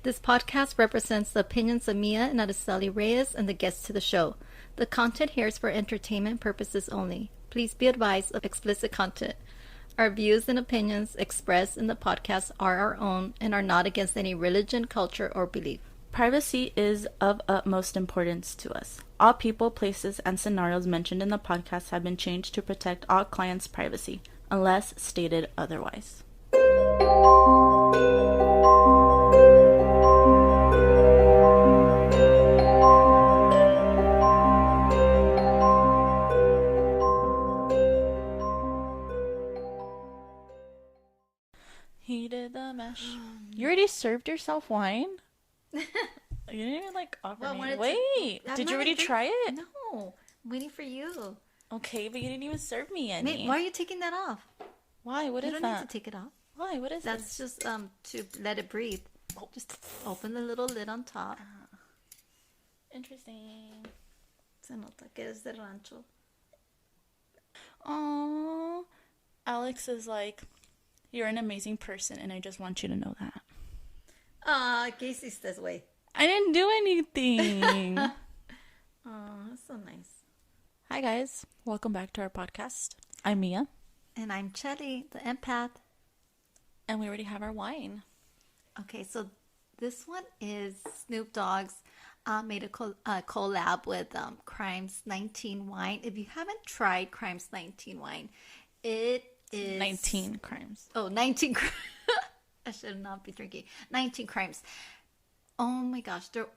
This podcast represents the opinions of Mia and Araceli Reyes and the guests to the show. The content here is for entertainment purposes only. Please be advised of explicit content. Our views and opinions expressed in the podcast are our own and are not against any religion, culture, or belief. Privacy is of utmost importance to us. All people, places, and scenarios mentioned in the podcast have been changed to protect all clients' privacy, unless stated otherwise. He did the mesh. You already served yourself wine? You didn't even offer me. Wait, did you already try it? No, I'm waiting for you. Okay, but you didn't even serve me any. Why are you taking that off? Why? What is that? You don't need to take it off. Why? What is that? That's just to let it breathe. Just open the little lid on top. Interesting. Se nota que es de rancho. Aww. Alex is like, you're an amazing person, and I just want you to know that. ¿Qué hiciste, güey? I didn't do anything. That's so nice. Hi, guys. Welcome back to our podcast. I'm Mia. And I'm Chelly, the empath. And we already have our wine. Okay, so this one is Snoop Dogg's made a collab with Crimes 19 wine. If you haven't tried Crimes 19 wine, it is... 19 crimes. Oh, 19 crimes. I should not be drinking. 19 crimes. Oh my gosh, the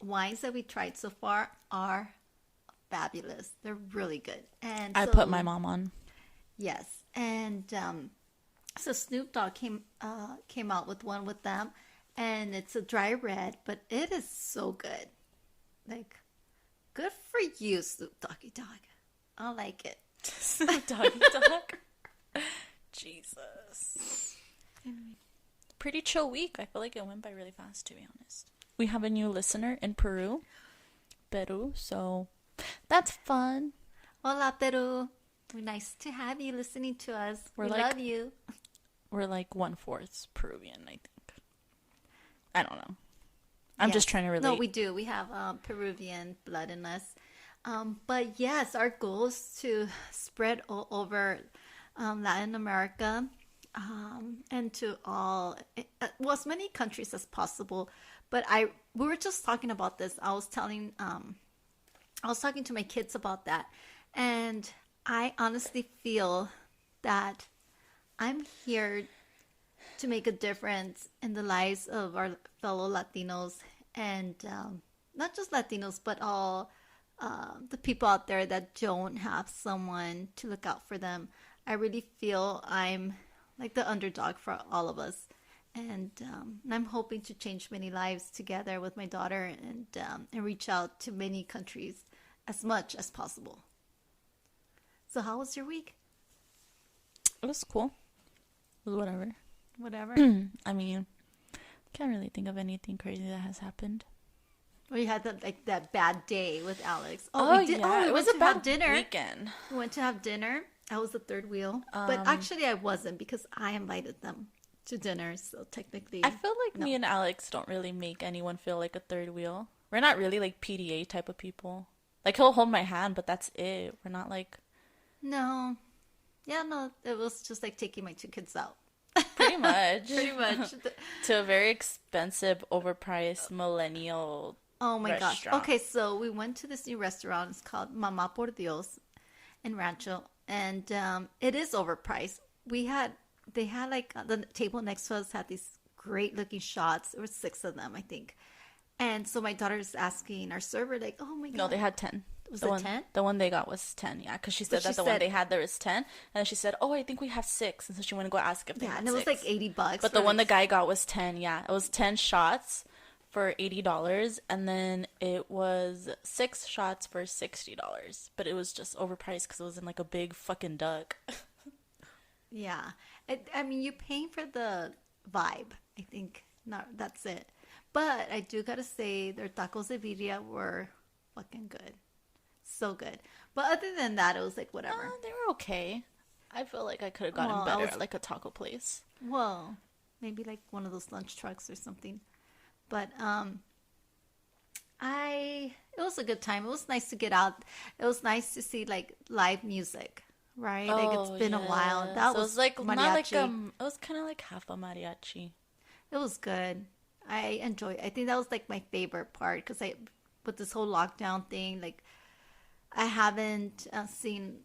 wines that we tried so far are fabulous. They're really good. And I put my mom on. Yes, and so Snoop Dogg came out with one with them, and it's a dry red, but it is so good. Like, good for you, Snoop Doggy Dog. I like it. Snoop Doggy Dog. Jesus. Pretty chill week. I feel like it went by really fast, to be honest. We have a new listener in Peru, so that's fun. Hola, Peru. Nice to have you listening to us. We love you. We're like 1/4 Peruvian, I think. I don't know. I'm just trying to relate. No, we do. We have Peruvian blood in us. But yes, our goal is to spread all over Latin America and to all, as many countries as possible. But we were just talking about this. I was talking to my kids about that, and I honestly feel that I'm here to make a difference in the lives of our fellow Latinos, and not just Latinos, but all the people out there that don't have someone to look out for them. I really feel I'm like the underdog for all of us, and I'm hoping to change many lives together with my daughter, and reach out to many countries as much as possible. So how was your week? It was cool. It was whatever. I mean, can't really think of anything crazy that has happened. We had that bad day with Alex. We did. Yeah. It was a bad weekend. We went to have dinner. I was the third wheel. But actually I wasn't, because I invited them to dinner. So technically... I feel like me and Alex don't really make anyone feel like a third wheel. We're not really like PDA type of people. Like, he'll hold my hand, but that's it. We're not like... No. Yeah, no. It was just like taking my two kids out. Pretty much. Pretty much. To a very expensive, overpriced millennial gosh. Okay, so we went to this new restaurant. It's called Mama por Dios in Rancho. And it is overpriced. They had the table next to us had these great looking shots. There were 6 of them, I think. And so my daughter's asking our server, like, oh my God. No, they had 10. Was it 10? The one they got was 10, yeah. Because she said the one they had there was 10. And then she said, oh, I think we have 6. And so she went to go ask if they had 6. Yeah, and it was like $80. But the one the guy got was 10, yeah. It was 10 shots for $80. And then it was 6 shots for $60. But it was just overpriced because it was in like a big fucking duck. Yeah. I mean, you're paying for the vibe, I think. That's it. But I do gotta say, their tacos de birria were fucking good. So good. But other than that, it was like whatever. They were okay. I feel like I could have gotten better at like a taco place. Well, maybe like one of those lunch trucks or something. But it was a good time. It was nice to get out. It was nice to see like live music, right? Like it's Oh, been a while. yeah. That So it was was like not like mariachi. it was kind of like half a mariachi. It was good. I enjoyed. I think that was like my favorite part because I, with this whole lockdown thing, like I haven't seen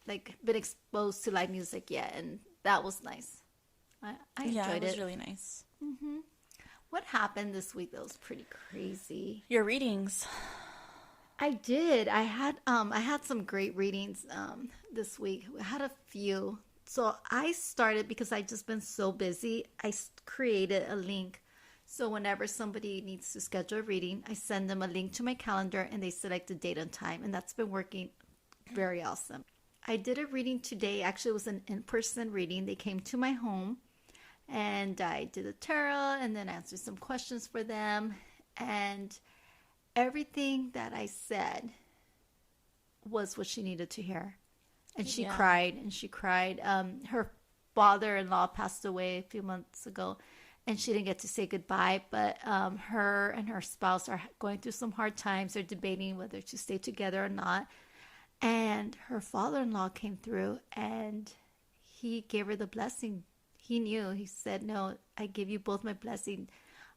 like been exposed to live music yet, and that was nice. I Yeah, it enjoyed was it. really nice. What happened this week that was pretty crazy? Your readings. I did. I had some great readings this week. I had a few. So I started because I just been so busy. Created a link. So whenever somebody needs to schedule a reading, I send them a link to my calendar and they select the date and time, and that's been working very awesome. I did a reading today. Actually, it was an in-person reading. They came to my home and I did a tarot and then answered some questions for them, and everything that I said was what she needed to hear. And she Yeah. cried and she cried. Her father-in-law passed away a few months ago and she didn't get to say goodbye, but her and her spouse are going through some hard times. They're debating whether to stay together or not. And her father-in-law came through and he gave her the blessing. He knew. He said, "No, I give you both my blessing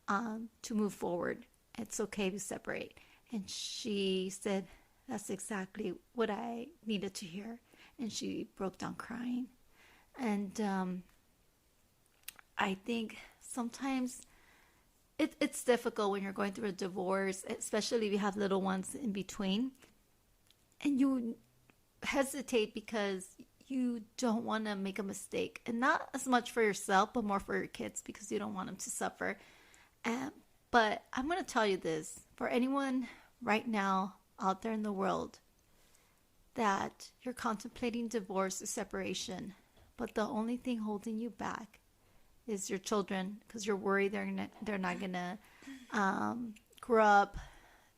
to move forward. It's okay to separate." And she said, "That's exactly what I needed to hear." And she broke down crying. And I think sometimes it's difficult when you're going through a divorce, especially if you have little ones in between. And you hesitate because you don't want to make a mistake. And not as much for yourself, but more for your kids because you don't want them to suffer. But I'm going to tell you this. For anyone right now out there in the world that you're contemplating divorce or separation, but the only thing holding you back is your children because you're worried they're not going to grow up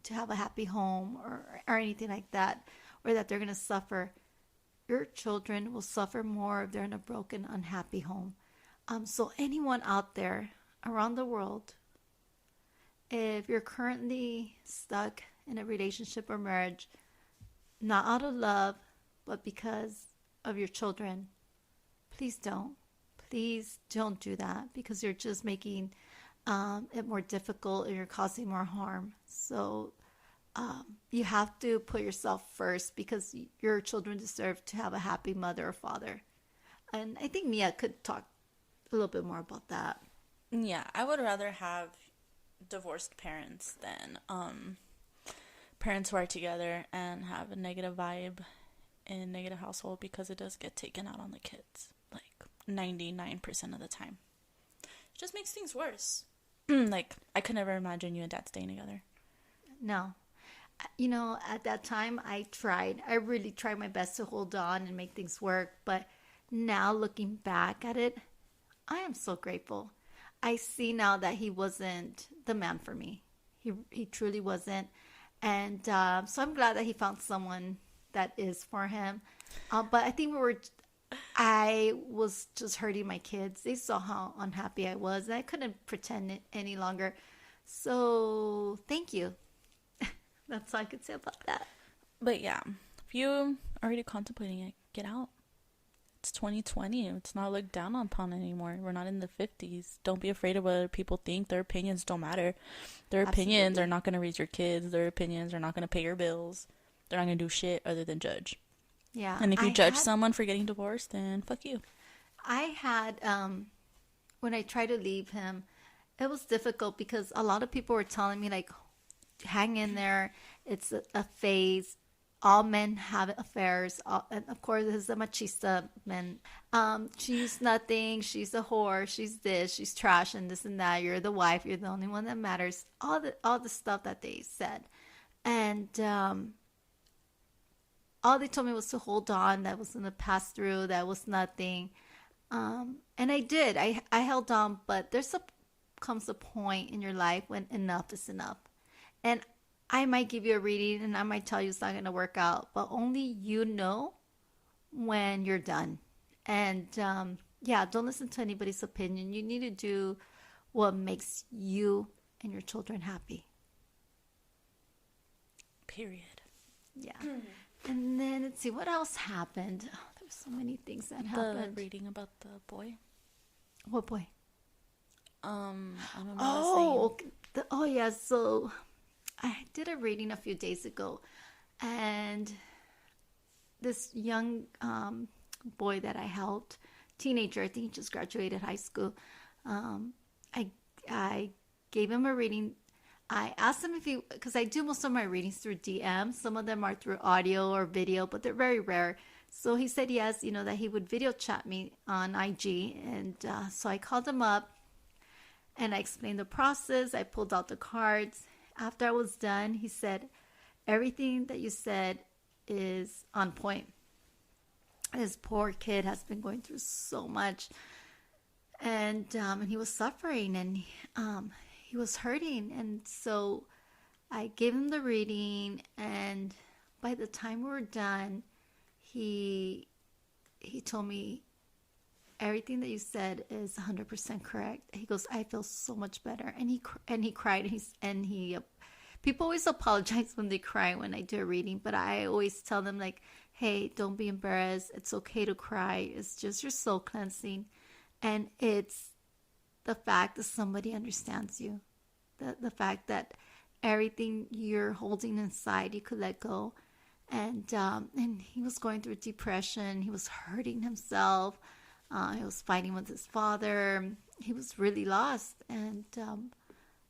to have a happy home or anything like that, or that they're going to suffer. Your children will suffer more if they're in a broken, unhappy home. So anyone out there around the world, if you're currently stuck in a relationship or marriage, not out of love, but because of your children, please don't. Please don't do that because you're just making it more difficult and you're causing more harm. So you have to put yourself first because your children deserve to have a happy mother or father. And I think Mia could talk a little bit more about that. Yeah, I would rather have divorced parents than parents who are together and have a negative vibe in a negative household because it does get taken out on the kids like 99% of the time. It just makes things worse. Like, I could never imagine you and dad staying together. No. You know, at that time, I really tried my best to hold on and make things work. But now looking back at it, I am so grateful. I see now that he wasn't the man for me. He truly wasn't. And so I'm glad that he found someone that is for him. But I think I was just hurting my kids. They saw how unhappy I was. And I couldn't pretend it any longer. So thank you. That's all I could say about that. But yeah, if you are already contemplating it, get out. It's 2020. It's not looked down upon anymore. We're not in the 50s. Don't be afraid of what other people think. Their opinions don't matter. Their opinions Absolutely. are not going to raise your kids. Their opinions are not going to pay your bills. They're not going to do shit other than judge. Yeah. And if you judge someone for getting divorced, then fuck you. I had, when I tried to leave him, it was difficult because a lot of people were telling me, like, hang in there. It's a phase. All men have affairs. And of course, this is a machista man. She's nothing. She's a whore. She's this. She's trash and this and that. You're the wife. You're the only one that matters. All the stuff that they said. And all they told me was to hold on. That was going to pass through. That was nothing. And I did. I held on. But comes a point in your life when enough is enough. And I might give you a reading and I might tell you it's not going to work out, but only you know when you're done. And yeah, don't listen to anybody's opinion. You need to do what makes you and your children happy. Period. Yeah. And then let's see what else happened. Oh, there's so many things that happened. The reading about the boy. What boy? I don't know. Oh, yeah. So I did a reading a few days ago, and this young boy that I helped, teenager, I think he just graduated high school. I gave him a reading. I asked him if he, because I do most of my readings through DM. Some of them are through audio or video, but they're very rare. So he said yes, that he would video chat me on IG. And so I called him up and I explained the process. I pulled out the cards. After I was done, he said, everything that you said is on point. This poor kid has been going through so much. And he was suffering, and he was hurting. And so I gave him the reading, and by the time we were done, he told me, everything that you said is 100% correct. He goes, I feel so much better. And he cried. People always apologize when they cry when I do a reading, but I always tell them, like, hey, don't be embarrassed. It's okay to cry. It's just your soul cleansing. And it's the fact that somebody understands you. The fact that everything you're holding inside, you could let go. And he was going through depression. He was hurting himself. He was fighting with his father. He was really lost. And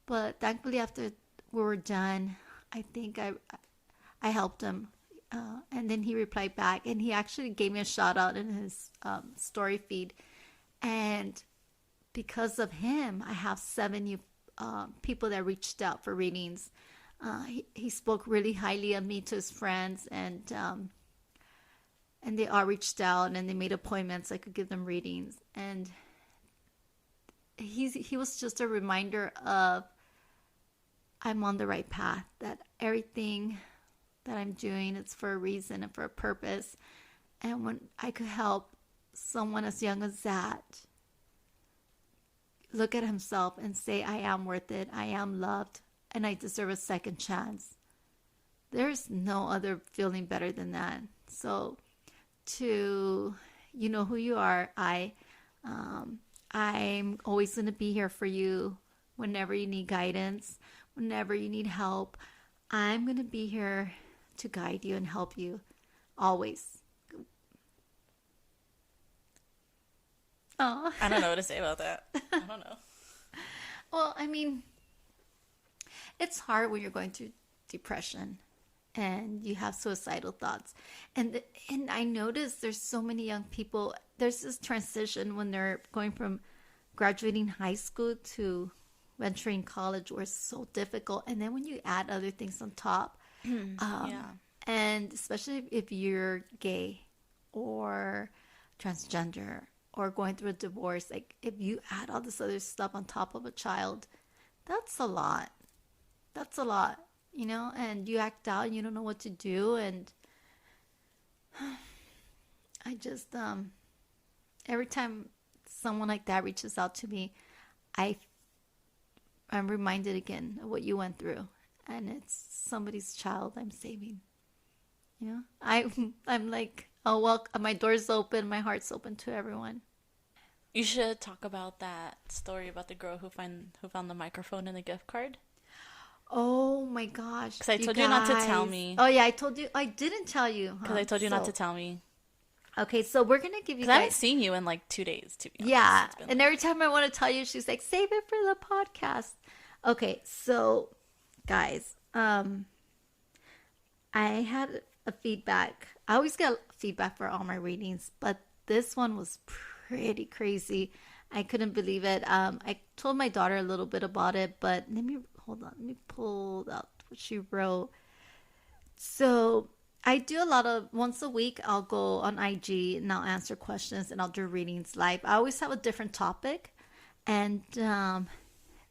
but thankfully, after we were done, I think I helped him. And then he replied back, and he actually gave me a shout out in his story feed. And because of him, I have 7 new people that reached out for readings. He spoke really highly of me to his friends, and they all reached out, and they made appointments. I could give them readings, and he was just a reminder of I'm on the right path. That everything that I'm doing, it's for a reason and for a purpose. And when I could help someone as young as that look at himself and say, I am worth it, I am loved, and I deserve a second chance, there's no other feeling better than that. So to who you are, I'm always going to be here for you whenever you need guidance, whenever you need help. I'm going to be here to guide you and help you always. Oh. I don't know what to say about that. I don't know. Well, I mean, it's hard when you're going through depression and you have suicidal thoughts. And I noticed there's so many young people, there's this transition when they're going from graduating high school to venturing college, where it's so difficult. And then when you add other things on top, and especially if you're gay or transgender or going through a divorce, like if you add all this other stuff on top of a child, that's a lot. That's a lot, and you act out and you don't know what to do. And I just, every time someone like that reaches out to me, I'm reminded again of what you went through, and it's somebody's child I'm saving. I'm like, oh well, my door's open, my heart's open to everyone. You should talk about that story about the girl who found the microphone and the gift card. Oh my gosh! Because I told you not to tell me. Oh yeah, I told you. I didn't tell you. Because I told you not to tell me. Okay, so we're gonna give you guys. I haven't seen you in like 2 days, to be honest. Yeah, and every time I want to tell you, she's like, "Save it for the podcast." Okay, so guys, I had a feedback. I always get feedback for all my readings, but this one was pretty crazy. I couldn't believe it. I told my daughter a little bit about it, but let me pull out what she wrote. So I do a lot of, once a week, I'll go on IG and I'll answer questions and I'll do readings live. I always have a different topic. And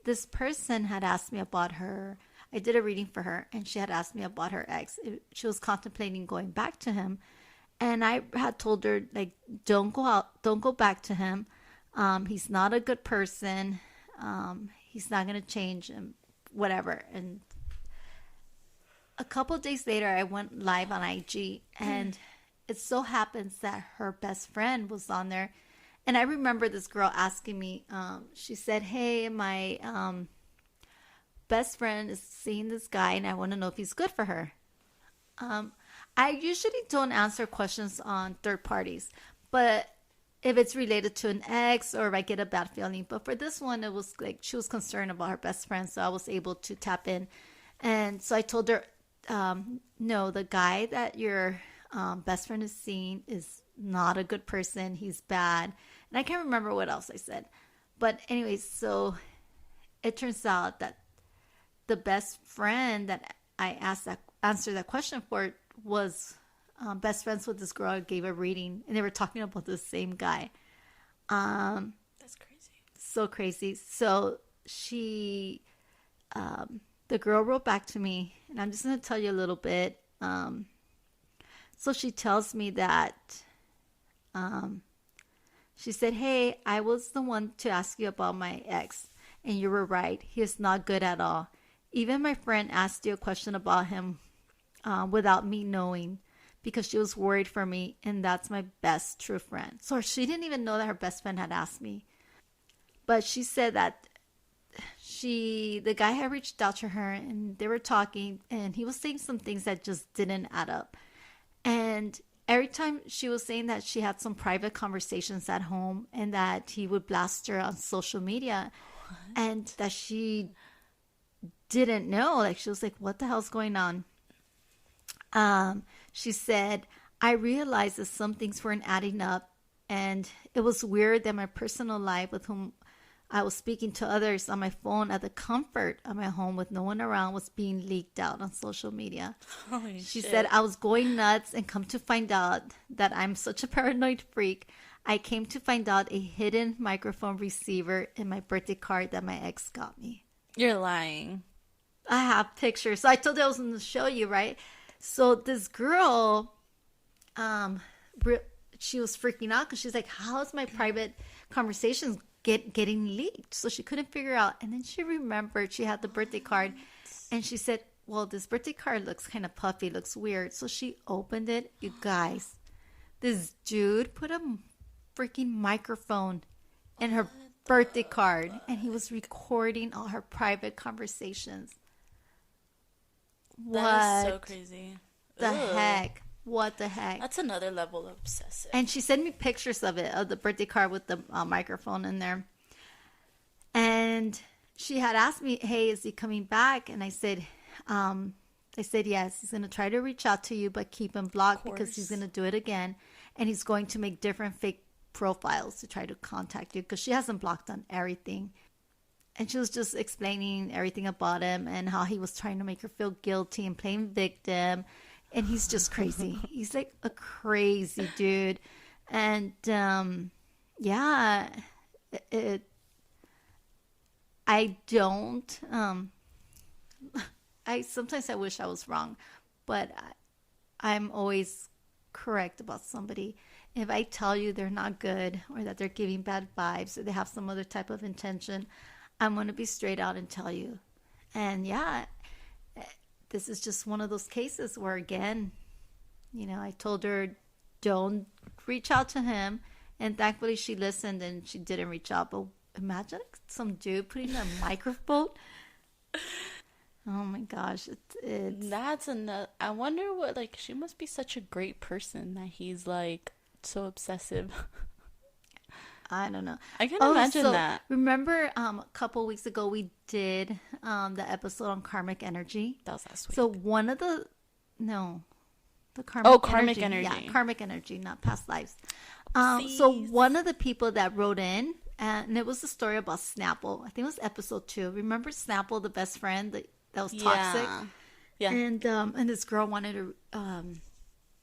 this person had asked me about her. I did a reading for her, and she had asked me about her ex. She was contemplating going back to him. And I had told her, like, don't go back to him. He's not a good person. He's not going to change. And whatever. And a couple days later, I went live on IG, and it so happens that her best friend was on there. And I remember this girl asking me, she said, hey, my best friend is seeing this guy, and I want to know if he's good for her. I usually don't answer questions on third parties, but if it's related to an ex or if I get a bad feeling. But for this one, it was like she was concerned about her best friend, so I was able to tap in. And so I told her, no, the guy that your best friend is seeing is not a good person. He's bad. And I can't remember what else I said. But anyways, so it turns out that the best friend that I answered that question for was best friends with this girl I gave a reading, and they were talking about the same guy. That's crazy. So crazy. So she, the girl wrote back to me, and I'm just going to tell you a little bit. So she tells me that, she said, hey, I was the one to ask you about my ex, and you were right. He is not good at all. Even my friend asked you a question about him without me knowing, because she was worried for me, and that's my best true friend. So she didn't even know that her best friend had asked me. But she said that the guy had reached out to her, and they were talking, and he was saying some things that just didn't add up. And every time she was saying that she had some private conversations at home, and that he would blast her on social media, and that she didn't know. Like, she was like, what the hell's going on? She said, I realized that some things weren't adding up, and it was weird that my personal life, with whom I was speaking to others on my phone at the comfort of my home with no one around, was being leaked out on social media. Holy She shit. said, I was going nuts, and come to find out that I'm such a paranoid freak. I came to find out a hidden microphone receiver in my birthday card that my ex got me. You're lying. I have pictures. So I told you I was going to show you, right? So this girl, she was freaking out because she's like, how is my private conversations getting leaked? So she couldn't figure out. And then she remembered she had the birthday card, and she said, well, this birthday card looks kind of puffy, looks weird. So she opened it. You guys, this dude put a freaking microphone in her birthday card, and he was recording all her private conversations. That is so crazy. The heck? What the heck? That's another level of obsessive. And she sent me pictures of it, of the birthday card with the microphone in there. And she had asked me, hey, is he coming back? And I said, yes, he's going to try to reach out to you, but keep him blocked because he's going to do it again. And he's going to make different fake profiles to try to contact you, because she hasn't blocked on everything. And she was just explaining everything about him and how he was trying to make her feel guilty and playing victim. And he's just crazy. He's like a crazy dude. And yeah, I don't, sometimes I wish I was wrong, but I'm always correct about somebody. If I tell you they're not good, or that they're giving bad vibes, or they have some other type of intention, I'm going to be straight out and tell you. And yeah, this is just one of those cases where, again, I told her, don't reach out to him. And thankfully she listened and she didn't reach out. But imagine some dude putting a microphone. Oh my gosh. It's That's another. I wonder what, like, she must be such a great person that he's, like, so obsessive. I don't know. I can imagine that. Remember a couple weeks ago we did the episode on karmic energy? That was last week. So one of the karmic energy. Yeah, karmic energy, not past lives. So one of the people that wrote in, and it was a story about Snapple. I think it was episode 2. Remember Snapple, the best friend that was toxic? Yeah. And this girl wanted to,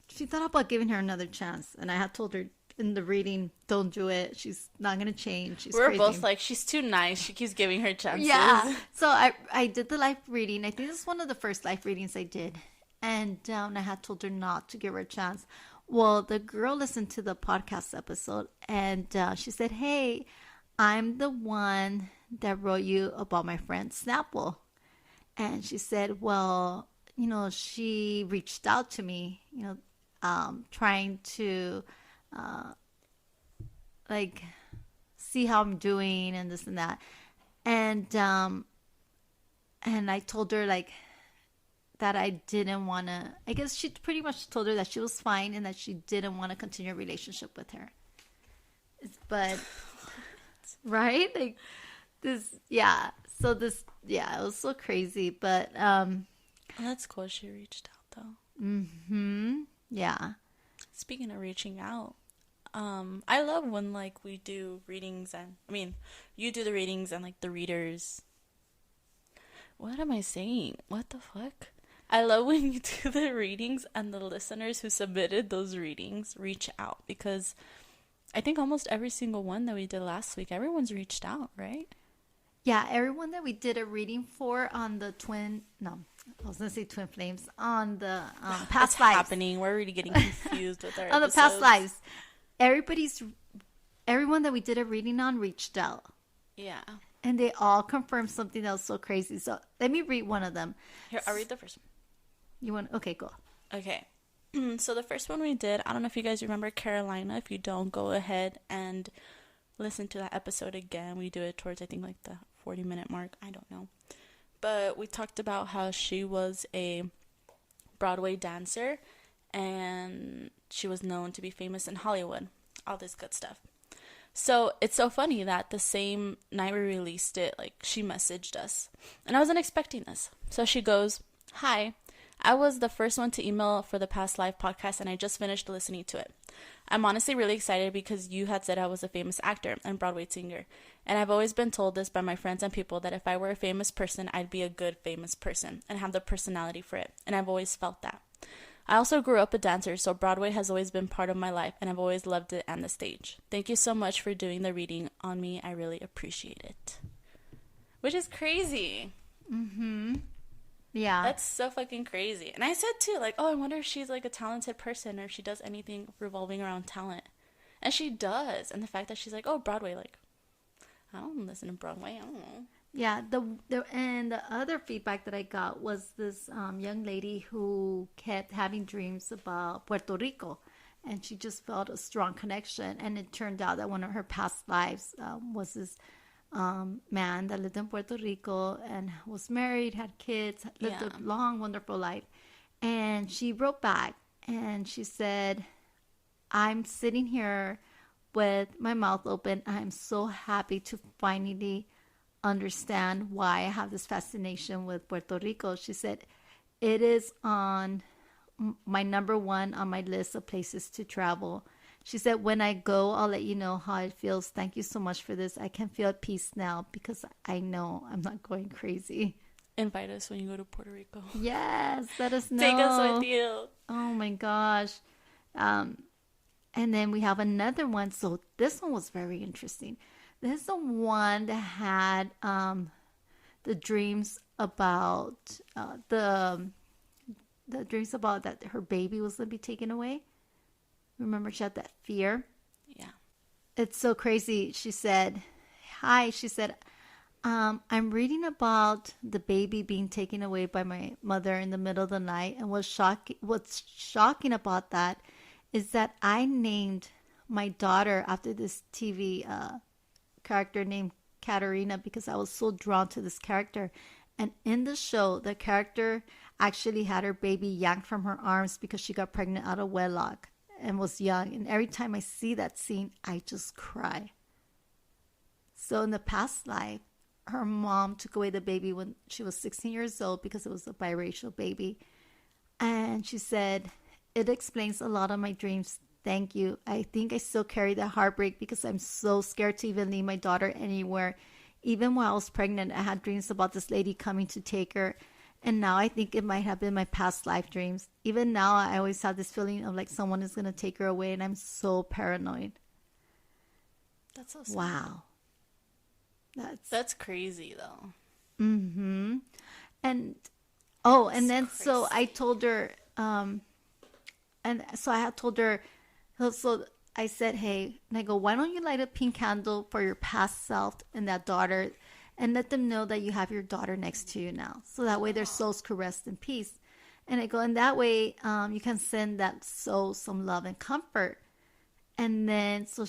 she thought about giving her another chance. And I had told her in the reading, don't do it. She's not going to change. She's We're crazy. both like, she's too nice. She keeps giving her chances. Yeah. So I did the live reading. I think this is one of the first live readings I did. And I had told her not to give her a chance. Well, the girl listened to the podcast episode, and she said, hey, I'm the one that wrote you about my friend Snapple. And she said, well, she reached out to me, trying to like see how I'm doing and this and that. And I told her like that I didn't want to. I guess she pretty much told her that she was fine and that she didn't want to continue a relationship with her. But right, like this, yeah. So this, yeah, it was so crazy. But that's cool. She reached out though. Yeah. Speaking of reaching out, I love when like we do readings and you do the readings and like the readers. What am I saying? What the fuck? I love when you do the readings and the listeners who submitted those readings reach out, because I think almost every single one that we did last week, everyone's reached out, right? Yeah, everyone that we did a reading for on the twin flames, on the past lives. Happening. We're already getting confused with our on episodes. The past lives. Everyone that we did a reading on reached out. Yeah. And they all confirmed something that was so crazy. So let me read one of them. Here, I'll read the first one. You want? Okay, go. Okay. So the first one we did, I don't know if you guys remember Carolina. If you don't, go ahead and listen to that episode again. We do it towards, I think, like the 40-minute mark. I don't know. But we talked about how she was a Broadway dancer and she was known to be famous in Hollywood. All this good stuff. So it's so funny that the same night we released it, like, she messaged us. And I wasn't expecting this. So she goes, "Hi, I was the first one to email for the Past Life podcast and I just finished listening to it. I'm honestly really excited because you had said I was a famous actor and Broadway singer. And I've always been told this by my friends and people that if I were a famous person, I'd be a good famous person and have the personality for it. And I've always felt that. I also grew up a dancer, so Broadway has always been part of my life, and I've always loved it and the stage. Thank you so much for doing the reading on me. I really appreciate it." Which is crazy. Yeah. That's so fucking crazy. And I said too, like, oh, I wonder if she's like a talented person or if she does anything revolving around talent. And she does. And the fact that she's like, oh, Broadway, like, I don't listen to Broadway. I don't know. Yeah, the other feedback that I got was this young lady who kept having dreams about Puerto Rico, and she just felt a strong connection. And it turned out that one of her past lives was this man that lived in Puerto Rico and was married, had kids, lived a long, wonderful life. And she wrote back and she said, "I'm sitting here with my mouth open. I'm so happy to finally understand why I have this fascination with Puerto Rico." She said, "It is on my number one on my list of places to travel." She said, "When I go, I'll let you know how it feels. Thank you so much for this. I can feel at peace now because I know I'm not going crazy." Invite us when you go to Puerto Rico. Yes, let us know. Take us with you. Oh my gosh. And then we have another one. So this one was very interesting. This is the one that had the dreams about the dreams about that her baby was going to be taken away. Remember, she had that fear. Yeah. It's so crazy. She said, "Hi," she said, "I'm reading about the baby being taken away by my mother in the middle of the night. And what's shocking about that is that I named my daughter after this TV character named Katerina because I was so drawn to this character. And in the show, the character actually had her baby yanked from her arms because she got pregnant out of wedlock and was young. And every time I see that scene, I just cry." So in the past life, her mom took away the baby when she was 16 years old because it was a biracial baby. And she said, "It explains a lot of my dreams. Thank you. I think I still carry that heartbreak because I'm so scared to even leave my daughter anywhere. Even while I was pregnant, I had dreams about this lady coming to take her. And now I think it might have been my past life dreams. Even now, I always have this feeling of like someone is going to take her away, and I'm so paranoid." That's so sad. Wow. That's crazy, though. Mm-hmm. And, oh, and then crazy. so I told her, so I said, "Hey," and I go, "Why don't you light a pink candle for your past self and that daughter and let them know that you have your daughter next to you now. So that way their souls could rest in peace. And I go, and that way you can send that soul some love and comfort. And then, so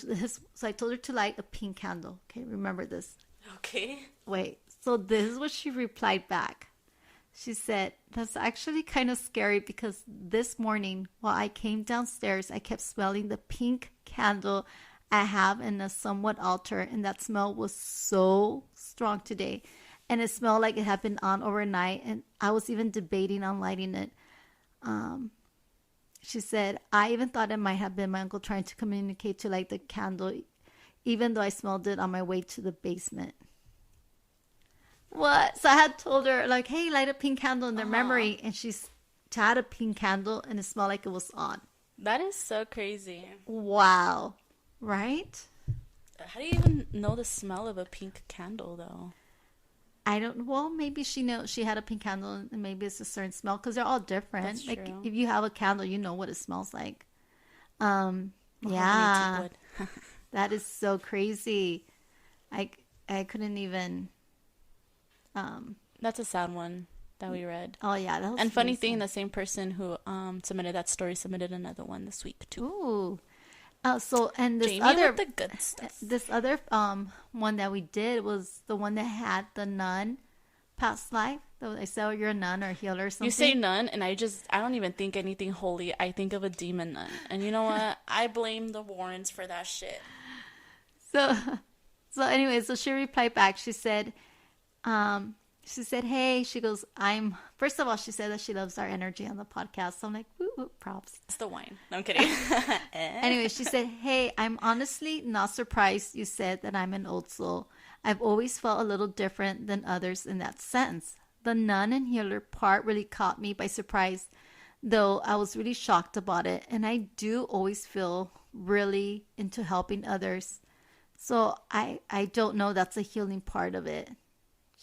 I told her to light a pink candle. Okay, remember this. Okay. Wait, so this is what she replied back. She said, that's actually kind of scary because this morning while I came downstairs, I kept smelling the pink candle I have in a somewhat altar, and that smell was so strong today. And it smelled like it had been on overnight, and I was even debating on lighting it. She said, I even thought it might have been my uncle trying to communicate to light the candle, even though I smelled it on my way to the basement. What? So I had told her, like, hey, light a pink candle in their memory. And she had a pink candle and it smelled like it was on. That is so crazy. Wow. Right? How do you even know the smell of a pink candle, though? I don't, well, maybe she had a pink candle and maybe it's a certain smell because they're all different. That's like, true. if you have a candle, you know what it smells like. Yeah. That is so crazy. I couldn't even... That's a sad one that we read. Oh yeah, that was and funny thing, sad. the same person who submitted that story submitted another one this week too. Ooh, so and this Jamie other with the good stuff. This other one that we did was the one that had the nun past life. I said, oh, you're a nun or a healer or something. You say nun, and I don't even think anything holy. I think of a demon nun, and you know what? I blame the Warrens for that shit. So anyway, so she replied back. She said, hey, she goes, first of all, she said that she loves our energy on the podcast. So I'm like, woo, props. It's the wine. No, I'm kidding. Anyway, she said, hey, I'm honestly not surprised you said that I'm an old soul. I've always felt a little different than others in that sense. The nun and healer part really caught me by surprise, though I was really shocked about it. And I do always feel really into helping others. So I don't know, that's a healing part of it.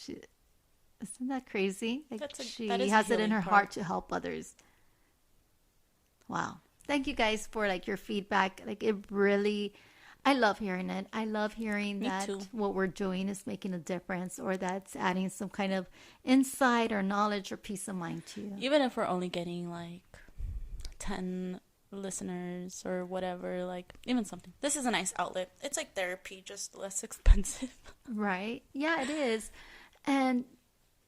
Isn't that crazy? Like she has it in her heart to help others. Wow. Thank you guys for like your feedback. Like it really, I love hearing it. I love hearing that what we're doing is making a difference or that's adding some kind of insight or knowledge or peace of mind to you. Even if we're only getting like 10 listeners or whatever, like even something. This is a nice outlet. It's like therapy, just less expensive. Right. Yeah, it is. And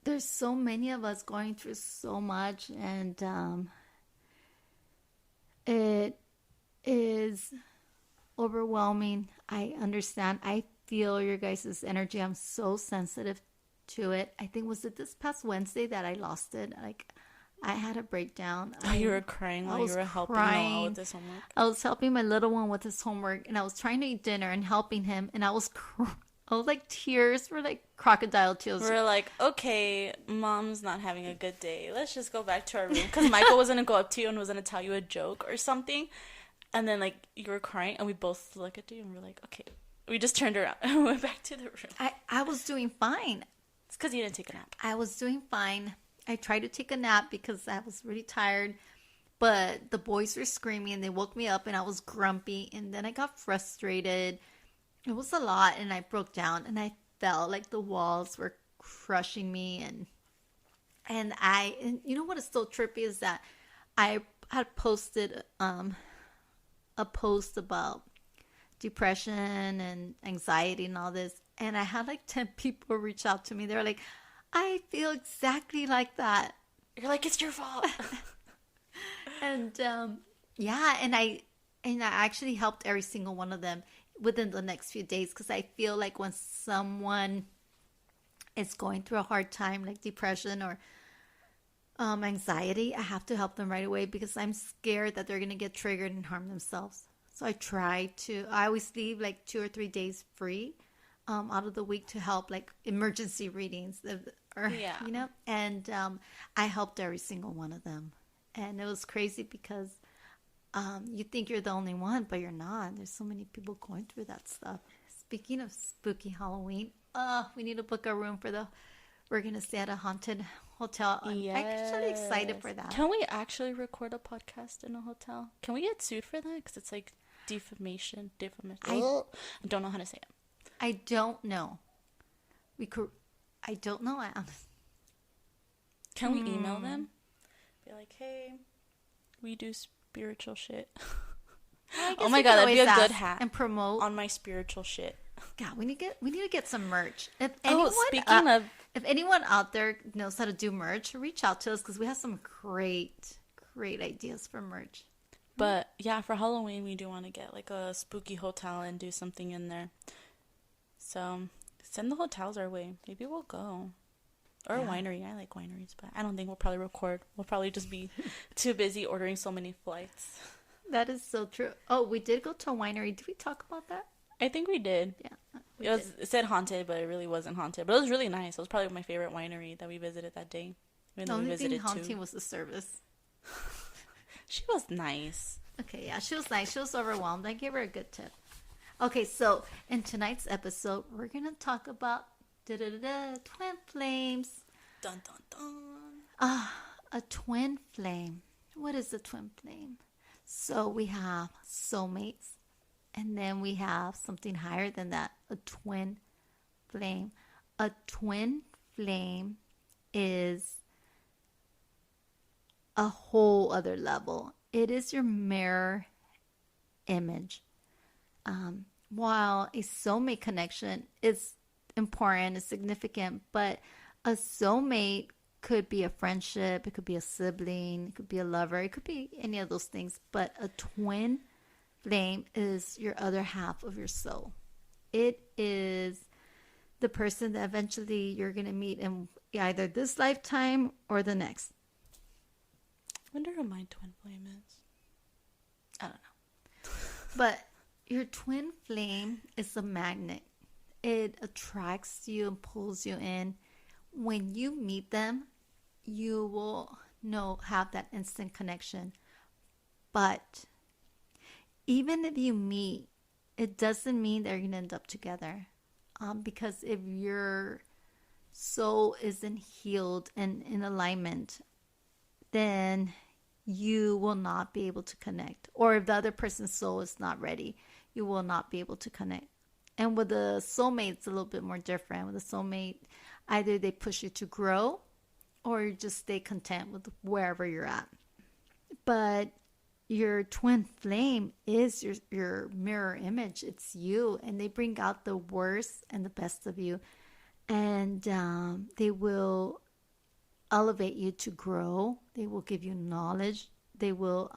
there's so many of us going through so much, and it is overwhelming. I understand. I feel your guys' energy. I'm so sensitive to it. I think, was it this past Wednesday that I lost it? Like, I had a breakdown. You were crying while you were helping Noah with his homework? I was helping my little one with his homework, and I was trying to eat dinner and helping him, and I was like, tears were like crocodile tears. We're like, okay, mom's not having a good day. Let's just go back to our room. Because Michael was going to go up to you and was going to tell you a joke or something. And then, like, you were crying, and we both looked at you, and we're like, okay. We just turned around and went back to the room. I was doing fine. It's because you didn't take a nap. I was doing fine. I tried to take a nap because I was really tired. But the boys were screaming, and they woke me up, and I was grumpy. And then I got frustrated. It was a lot, and I broke down, and I felt like the walls were crushing me, and you know what is so trippy is that I had posted a post about depression and anxiety and all this, and I had like 10 people reach out to me. They were like, I feel exactly like that. You're like, it's your fault. And yeah, and I actually helped every single one of them within the next few days, because I feel like when someone is going through a hard time like depression or anxiety, I have to help them right away because I'm scared that they're going to get triggered and harm themselves. So I always leave like 2 or 3 days free out of the week to help, like emergency readings you know, and I helped every single one of them. And it was crazy because you think you're the only one, but you're not. There's so many people going through that stuff. Speaking of spooky Halloween, we need to book a room we're going to stay at a haunted hotel. Yes. I'm actually excited for that. Can we actually record a podcast in a hotel? Can we get sued for that? Because it's like defamation. I don't know how to say it. I don't know. We could I don't know. Can we email them? Be like, hey, we do spiritual shit. Well, oh my god, that'd be a good hat hat. And promote on my spiritual shit. God, we need to get some merch. If anyone out there knows how to do merch, reach out to us because we have some great ideas for merch. But yeah, for Halloween we do want to get like a spooky hotel and do something in there. So send the hotels our way. Maybe we'll go. Or a winery. I like wineries, but I don't think we'll probably record. We'll probably just be too busy ordering so many flights. That is so true. Oh, we did go to a winery. Did we talk about that? I think we did. Yeah. It said haunted, but it really wasn't haunted. But it was really nice. It was probably my favorite winery that we visited that day. The only thing haunting was the service. She was nice. Okay, yeah, she was nice. She was overwhelmed. I gave her a good tip. Okay, so in tonight's episode, we're going to talk about twin flames. Dun, dun, dun. A twin flame. What is a twin flame? So we have soulmates, and then we have something higher than that, a twin flame. A twin flame is a whole other level. It is your mirror image. While a soulmate connection is important, is significant, but a soulmate could be a friendship, it could be a sibling, it could be a lover, it could be any of those things. But a twin flame is your other half of your soul. It is the person that eventually you're going to meet in either this lifetime or the next. I wonder who my twin flame is. I don't know. But your twin flame is a magnet. It attracts you and pulls you in. When you meet them, you will have that instant connection. But even if you meet, it doesn't mean that you're going to end up together. Because if your soul isn't healed and in alignment, then you will not be able to connect. Or if the other person's soul is not ready, you will not be able to connect. And with a soulmate, it's a little bit more different. With a soulmate, either they push you to grow or you just stay content with wherever you're at. But your twin flame is your mirror image. It's you, and they bring out the worst and the best of you. And they will elevate you to grow. They will give you knowledge. They will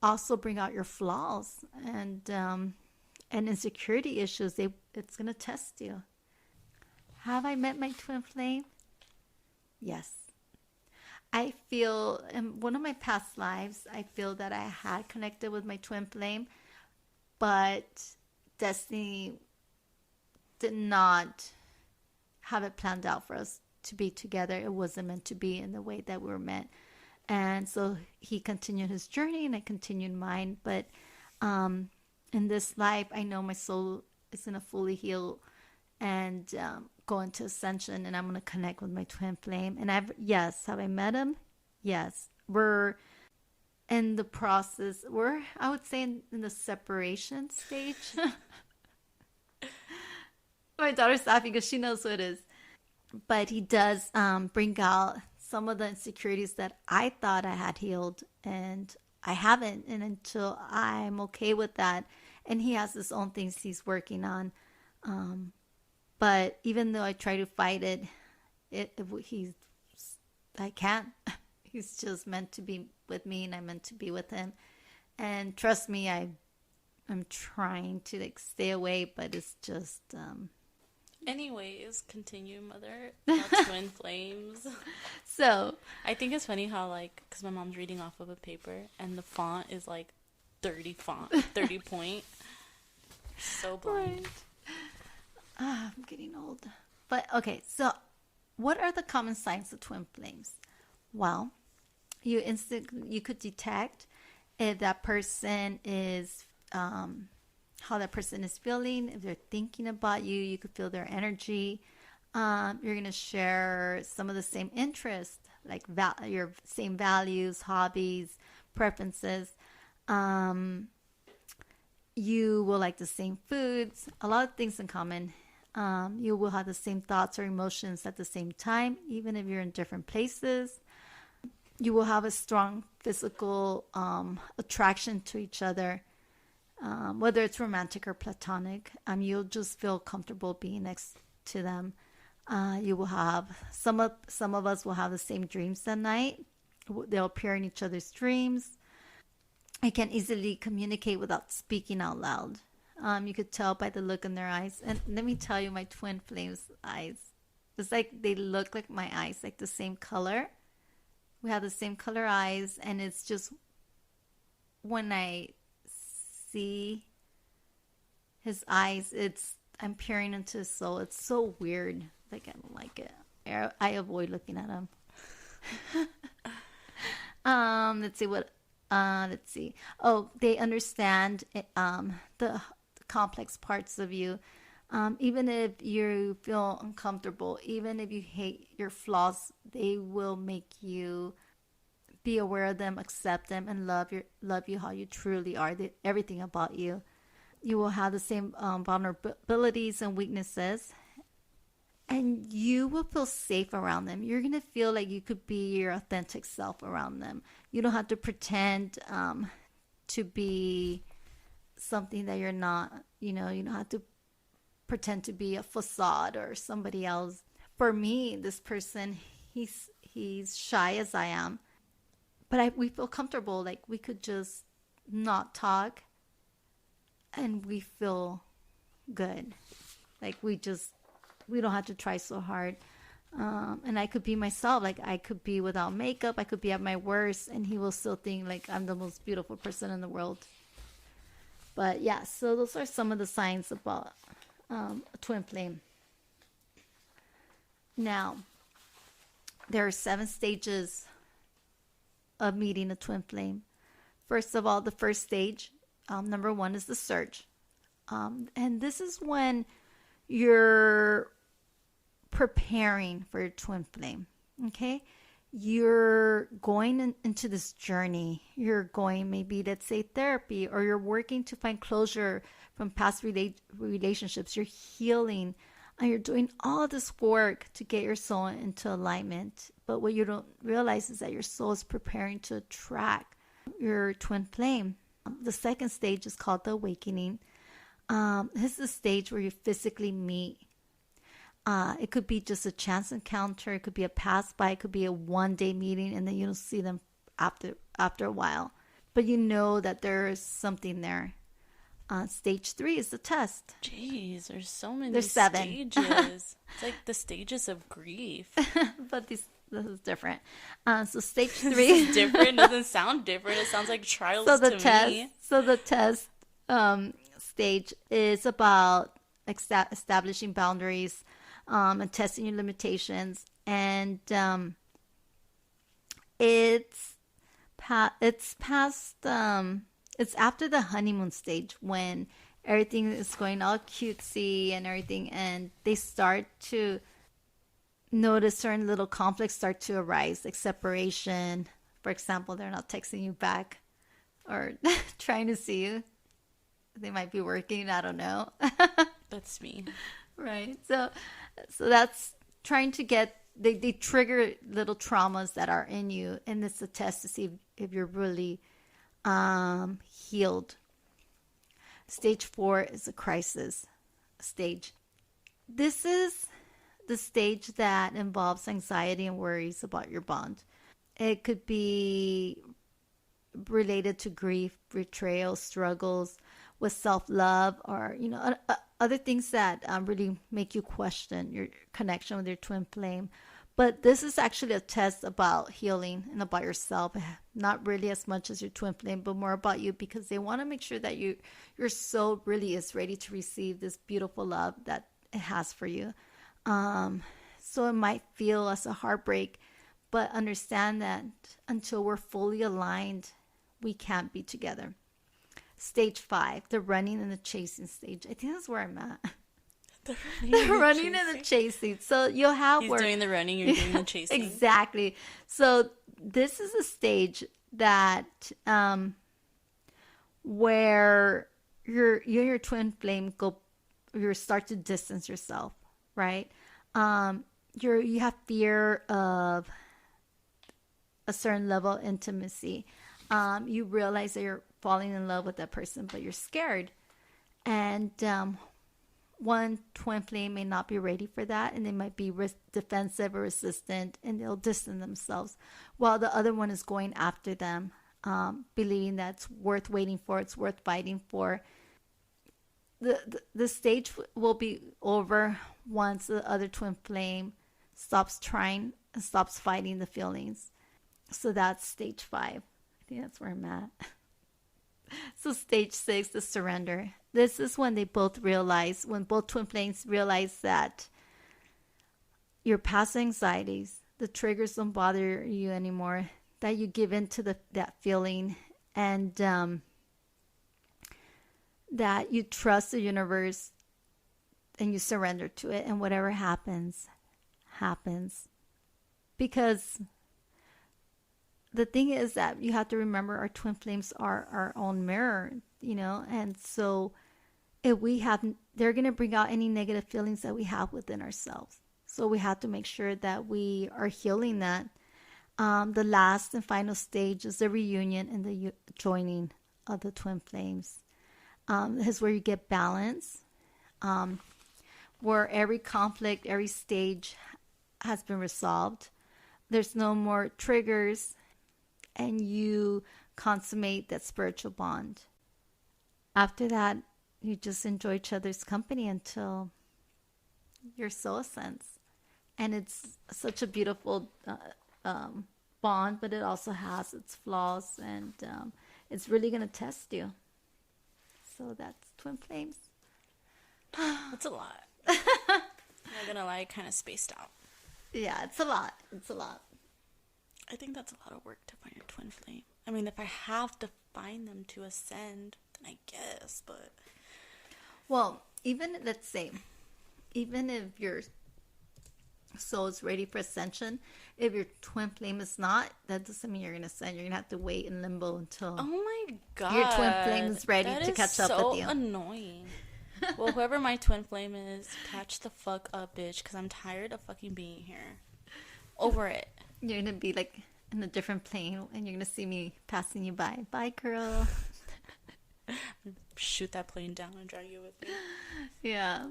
also bring out your flaws and insecurity issues. It's going to test you. Have I met my twin flame? Yes. I feel in one of my past lives, I feel that I had connected with my twin flame, but destiny did not have it planned out for us to be together. It wasn't meant to be in the way that we were meant. And so he continued his journey and I continued mine. But in this life, I know my soul is going to fully heal and go into ascension, and I'm going to connect with my twin flame. And have I met him? Yes. We're in the process. I would say, in the separation stage. My daughter's laughing because she knows what it is. But he does bring out some of the insecurities that I thought I had healed, and I haven't. And until I'm okay with that, and he has his own things he's working on. But even though I try to fight it, I can't. He's just meant to be with me, and I'm meant to be with him. And trust me, I'm trying to stay away, but it's just. Anyways, continue, mother. About twin flames. So I think it's funny how because my mom's reading off of a paper and the font is 30 point. So blind. Right. I'm getting old. But okay, so what are the common signs of twin flames? Well, you could detect if that person is how that person is feeling. If they're thinking about you, you could feel their energy. You're going to share some of the same interests, like your same values, hobbies, preferences. You will like the same foods, a lot of things in common. You will have the same thoughts or emotions at the same time, even if you're in different places. You will have a strong physical attraction to each other, whether it's romantic or platonic. You'll just feel comfortable being next to them. You will have some of us will have the same dreams that night. They'll appear in each other's dreams. I can easily communicate without speaking out loud. You could tell by the look in their eyes. And let me tell you, my twin flames' eyes, it's like they look like my eyes, like the same color. We have the same color eyes, and it's just when I see his eyes, I'm peering into his soul. It's so weird. Like, I don't like it. I avoid looking at him. Let's see what. Let's see. Oh, they understand the complex parts of you. Even if you feel uncomfortable, even if you hate your flaws, they will make you be aware of them, accept them, and love you how you truly are. Everything about you. You will have the same vulnerabilities and weaknesses, and you will feel safe around them. You're going to feel like you could be your authentic self around them. You don't have to pretend to be something that you're not. You don't have to pretend to be a facade or somebody else. For me, this person, he's shy as I am, but we feel comfortable. Like, we could just not talk and we feel good. Like, we don't have to try so hard. And I could be myself. Like, I could be without makeup. I could be at my worst, and he will still think like I'm the most beautiful person in the world. But yeah, so those are some of the signs about a twin flame. Now, there are 7 stages of meeting a twin flame. First of all, the first stage, number 1, is the search. And this is when you're preparing for your twin flame. Okay, you're going into this journey. You're going, maybe, let's say, therapy, or you're working to find closure from past relationships. You're healing, and you're doing all this work to get your soul into alignment. But what you don't realize is that your soul is preparing to attract your twin flame. The second stage is called the awakening. This is the stage where you physically meet. It could be just a chance encounter. It could be a pass by. It could be a one-day meeting, and then you don't see them after a while. But you know that there is something there. Stage 3 is the test. Jeez, there's so many There's 7. stages. It's like the stages of grief. But this is different. So stage 3 is different. Doesn't sound different. It sounds like trials to me. So the test stage is about establishing boundaries and testing your limitations, and it's after the honeymoon stage, when everything is going all cutesy and everything, and they start to notice certain little conflicts start to arise, like separation. For example, they're not texting you back or trying to see you. They might be working, I don't know. That's me. Right. So that's trying to get, they trigger little traumas that are in you, and it's a test to see if you're really healed. Stage 4 is a crisis stage. This is the stage that involves anxiety and worries about your bond. It could be related to grief, betrayal, struggles with self-love, or other things that really make you question your connection with your twin flame. But this is actually a test about healing and about yourself, not really as much as your twin flame, but more about you, because they want to make sure that your soul really is ready to receive this beautiful love that it has for you. So it might feel as a heartbreak, but understand that until we're fully aligned, we can't be together. Stage 5, the running and the chasing stage. I think that's where I'm at. The running and the chasing. So you'll have He's doing the running, you're doing the chasing. Exactly. So this is a stage that where you and your twin flame go you start to distance yourself, right? You have fear of a certain level of intimacy. You realize that you're falling in love with that person, but you're scared. And one twin flame may not be ready for that, and they might be defensive or resistant, and they'll distance themselves, while the other one is going after them, believing that's worth waiting for, it's worth fighting for. The stage will be over once the other twin flame stops trying and stops fighting the feelings. So that's stage 5. I think that's where I'm at. So stage 6, the surrender. This is when both twin flames realize that your past anxieties, the triggers don't bother you anymore, that you give in to that feeling, and that you trust the universe and you surrender to it, and whatever happens, happens. Because the thing is that you have to remember our twin flames are our own mirror, and so they're going to bring out any negative feelings that we have within ourselves. So we have to make sure that we are healing that. The last and final stage is the reunion and the joining of the twin flames. This is where you get balance, where every conflict, every stage has been resolved. There's no more triggers, and you consummate that spiritual bond. After that, you just enjoy each other's company until your soul ascends. And it's such a beautiful bond, but it also has its flaws, and it's really going to test you. So that's twin flames. That's a lot. I'm not gonna lie, kind of spaced out. Yeah, it's a lot. It's a lot. I think that's a lot of work to find your twin flame. I mean, if I have to find them to ascend, then I guess, but... Well, let's say, even if your soul is ready for ascension, if your twin flame is not, that doesn't mean you're going to ascend. You're going to have to wait in limbo until oh my God, your twin flame is ready to catch up with you. That is so annoying. Well, whoever my twin flame is, catch the fuck up, bitch, because I'm tired of fucking being here. Over it. You're going to be like in a different plane, and you're going to see me passing you by. Bye, girl. Shoot that plane down and drag you with me. Yeah,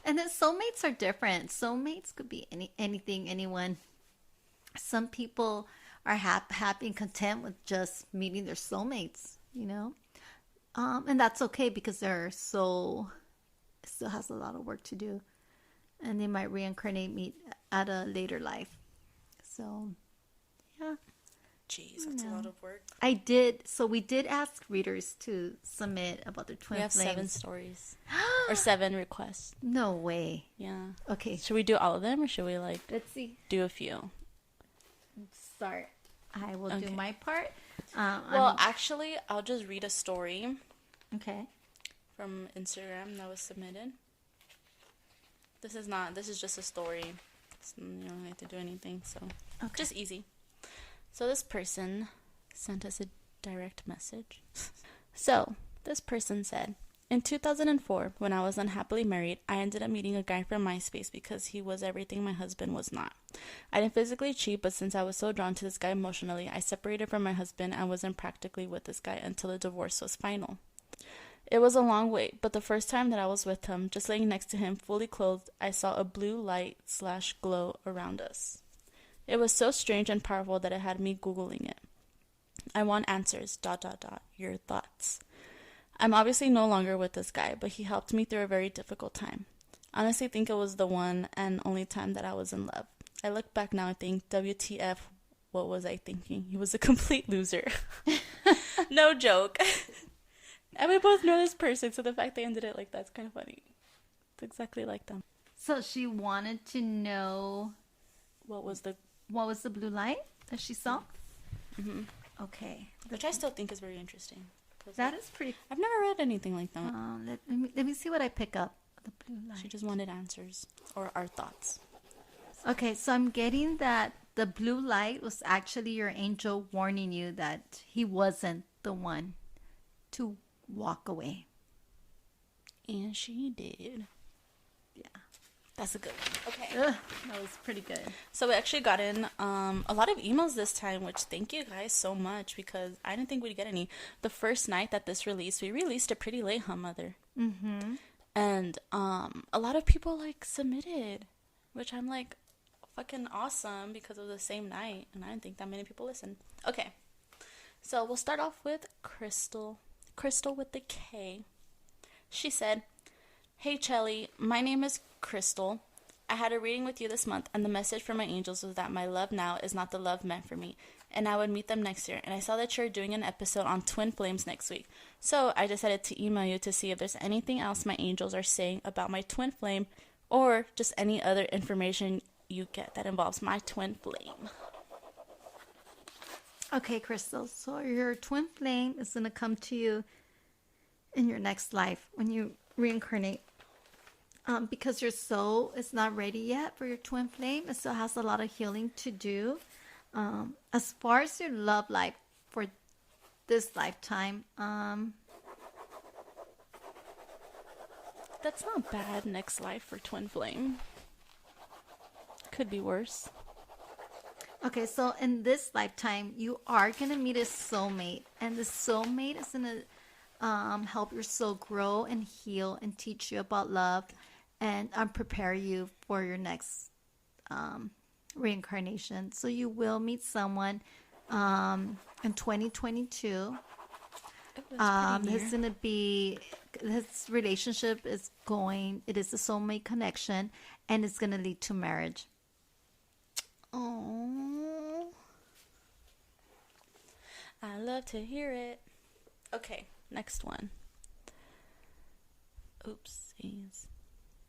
and then soulmates are different. Soulmates could be anything, anyone. Some people are happy and content with just meeting their soulmates, and that's okay, because their soul still has a lot of work to do, and they might meet at a later life. So, yeah. Jeez, that's a lot of work. We did ask readers to submit about their twin flames. We have 7 stories. Or 7 requests. No way. Yeah. Okay. Should we do all of them, or should we, let's see, do a few? Start. I will do my part. Actually, I'll just read a story. Okay. From Instagram that was submitted. This is just a story. You don't have to do anything, so just easy. So this person sent us a direct message. So this person said, in 2004, when I was unhappily married, I ended up meeting a guy from MySpace because he was everything my husband was not. I didn't physically cheat, but since I was so drawn to this guy emotionally, I separated from my husband and wasn't practically with this guy until the divorce was final. It was a long wait, but the first time that I was with him, just laying next to him, fully clothed, I saw a blue light/glow around us. It was so strange and powerful that it had me Googling it. I want answers, ... your thoughts. I'm obviously no longer with this guy, but he helped me through a very difficult time. I honestly think it was the one and only time that I was in love. I look back now and think, WTF, what was I thinking? He was a complete loser. No joke. And we both know this person, so the fact they ended it like that's kind of funny. It's exactly like them. So she wanted to know what was the blue light that she saw? Mm-hmm. Okay. Which I still think is very interesting. That is pretty... I've never read anything like that. Let me see what I pick up. The blue light. She just wanted answers. Or our thoughts. Okay, so I'm getting that the blue light was actually your angel warning you that he wasn't the one to walk away. And she did. Yeah. That's a good one. Okay. That was pretty good. So we actually got in a lot of emails this time, which thank you guys so much because I didn't think we'd get any. The first night that this released, we released it pretty late, huh, Mother? Mm-hmm. And a lot of people like submitted, which I'm like fucking awesome because it was the same night, and I didn't think that many people listened. Okay, so we'll start off with Crystal with the K. She said, "Hey Chelly, my name is Crystal. I had a reading with you this month, and the message from my angels was that my love now is not the love meant for me, and I would meet them next year. And I saw that you're doing an episode on twin flames next week. So I decided to email you to see if there's anything else my angels are saying about my twin flame, or just any other information you get that involves my twin flame." Okay, Crystal. So your twin flame is going to come to you in your next life when you reincarnate. Because your soul is not ready yet for your twin flame. It still has a lot of healing to do. As far as your love life for this lifetime, That's not bad next life for twin flame. Could be worse. okay, so in this lifetime, you are going to meet a soulmate. And the soulmate is going to help your soul grow and heal and teach you about love and prepare you for your next reincarnation. So you will meet someone in 2022. It's going to be, this relationship is going, it is a soulmate connection, and it's going to lead to marriage. Oh, I love to hear it. Okay, next one. Oopsies.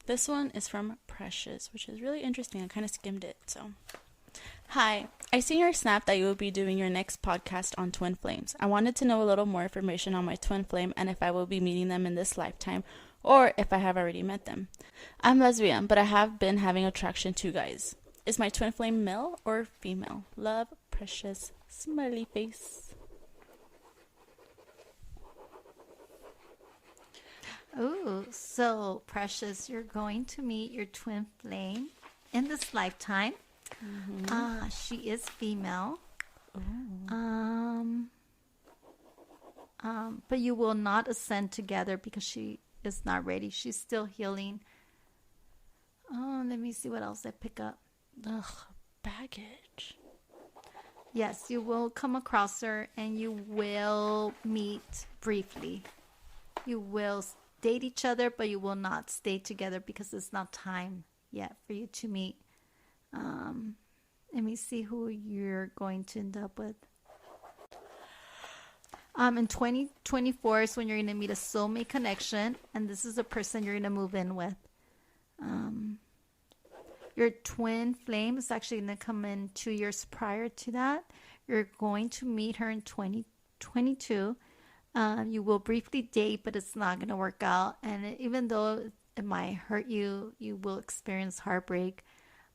This one is from Precious, which is really interesting. I kind of skimmed it, so. "Hi, I seen your snap that you will be doing your next podcast on twin flames. I wanted to know a little more information on my twin flame and if I will be meeting them in this lifetime or if I have already met them. I'm lesbian, but I have been having attraction to guys. Is my twin flame male or female? Love, Precious." Smiley face. Ooh, so Precious, you're going to meet your twin flame in this lifetime. Mm-hmm. She is female. But you will not ascend together because she is not ready. She's still healing. Oh, let me see what else I pick up. Ugh, baggage. Yes, you will come across her and you will meet briefly. You will date each other, but you will not stay together because it's not time yet for you to meet. Let me see who you're going to end up with. In 2024 is when you're going to meet a soulmate connection, and this is a person you're going to move in with. Your twin flame is actually going to come in 2 years prior to that. You're going to meet her in 2022. You will briefly date, but it's not going to work out. And even though it might hurt you, you will experience heartbreak.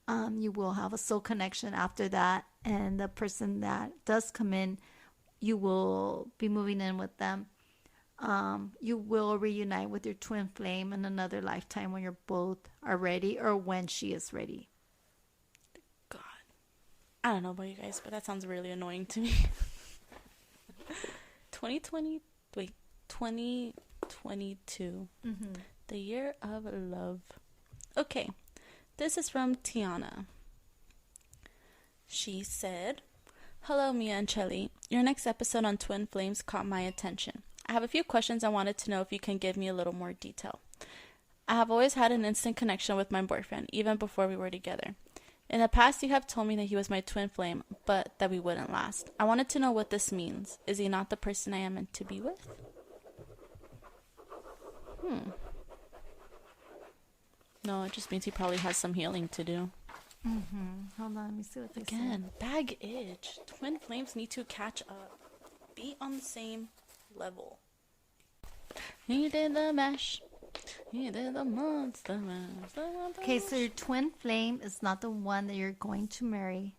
You will have a soul connection after that. And the person that does come in, you will be moving in with them. You will reunite with your twin flame in another lifetime when you're both are ready or when she is ready. God. I don't know about you guys, but that sounds really annoying to me. 2022. Mm-hmm. The year of love. Okay. This is from Tiana. She said, "Hello, Mia and Chelly. Your next episode on twin flames caught my attention. I have a few questions I wanted to know if you can give me a little more detail. I have always had an instant connection with my boyfriend, even before we were together. In the past, you have told me that he was my twin flame, but that we wouldn't last. I wanted to know what this means. Is he not the person I am meant to be with?" No, it just means he probably has some healing to do. Hold on, let me see what they Again, baggage. Twin flames need to catch up. Be on the same level. He did the mash. He did the monster mash. Okay, so your twin flame is not the one that you're going to marry.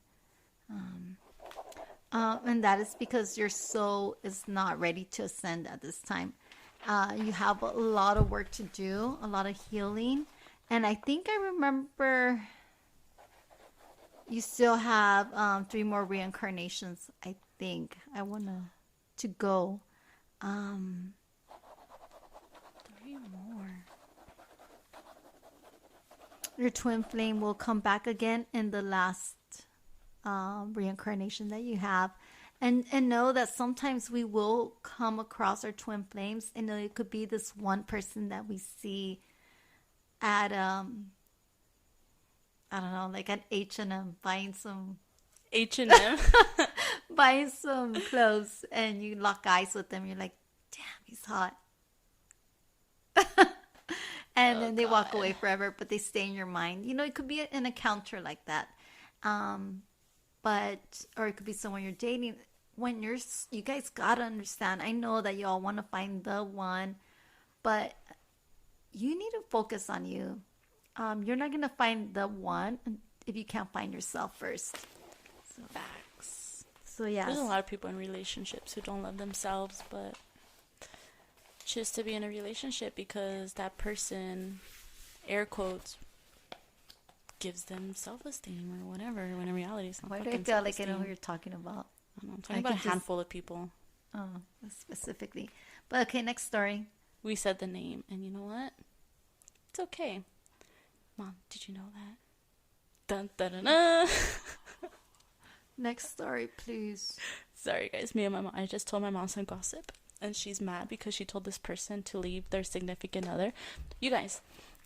And that is because your soul is not ready to ascend at this time. You have a lot of work to do, a lot of healing. And I think I remember you still have 3 more reincarnations. I think I want to go. 3 more. Your twin flame will come back again in the last reincarnation that you have. And know that sometimes we will come across our twin flames, and it could be this one person that we see at I don't know, like at H&M buying some H&M. buying some clothes, and you lock eyes with them. You're like, damn, he's hot. And then they walk away forever, but they stay in your mind. You know, it could be an encounter like that. Or it could be someone you're dating. When you guys gotta understand, I know that y'all want to find the one, but you need to focus on you. You're not gonna find the one if you can't find yourself first. So, facts. So yeah, there's a lot of people in relationships who don't love themselves, but choose to be in a relationship because that person, air quotes, gives them self-esteem or whatever, when in reality it's not. Why do I feel like I know who you're talking about? I'm talking about a handful of people. Oh, specifically. But okay, next story. We said the name, and you know what? It's okay. Mom, did you know that? Dun, dun, dun, dun. Next story, please. Sorry, guys. Me and my mom. I just told my mom some gossip, and she's mad because she told this person to leave their significant other. You guys,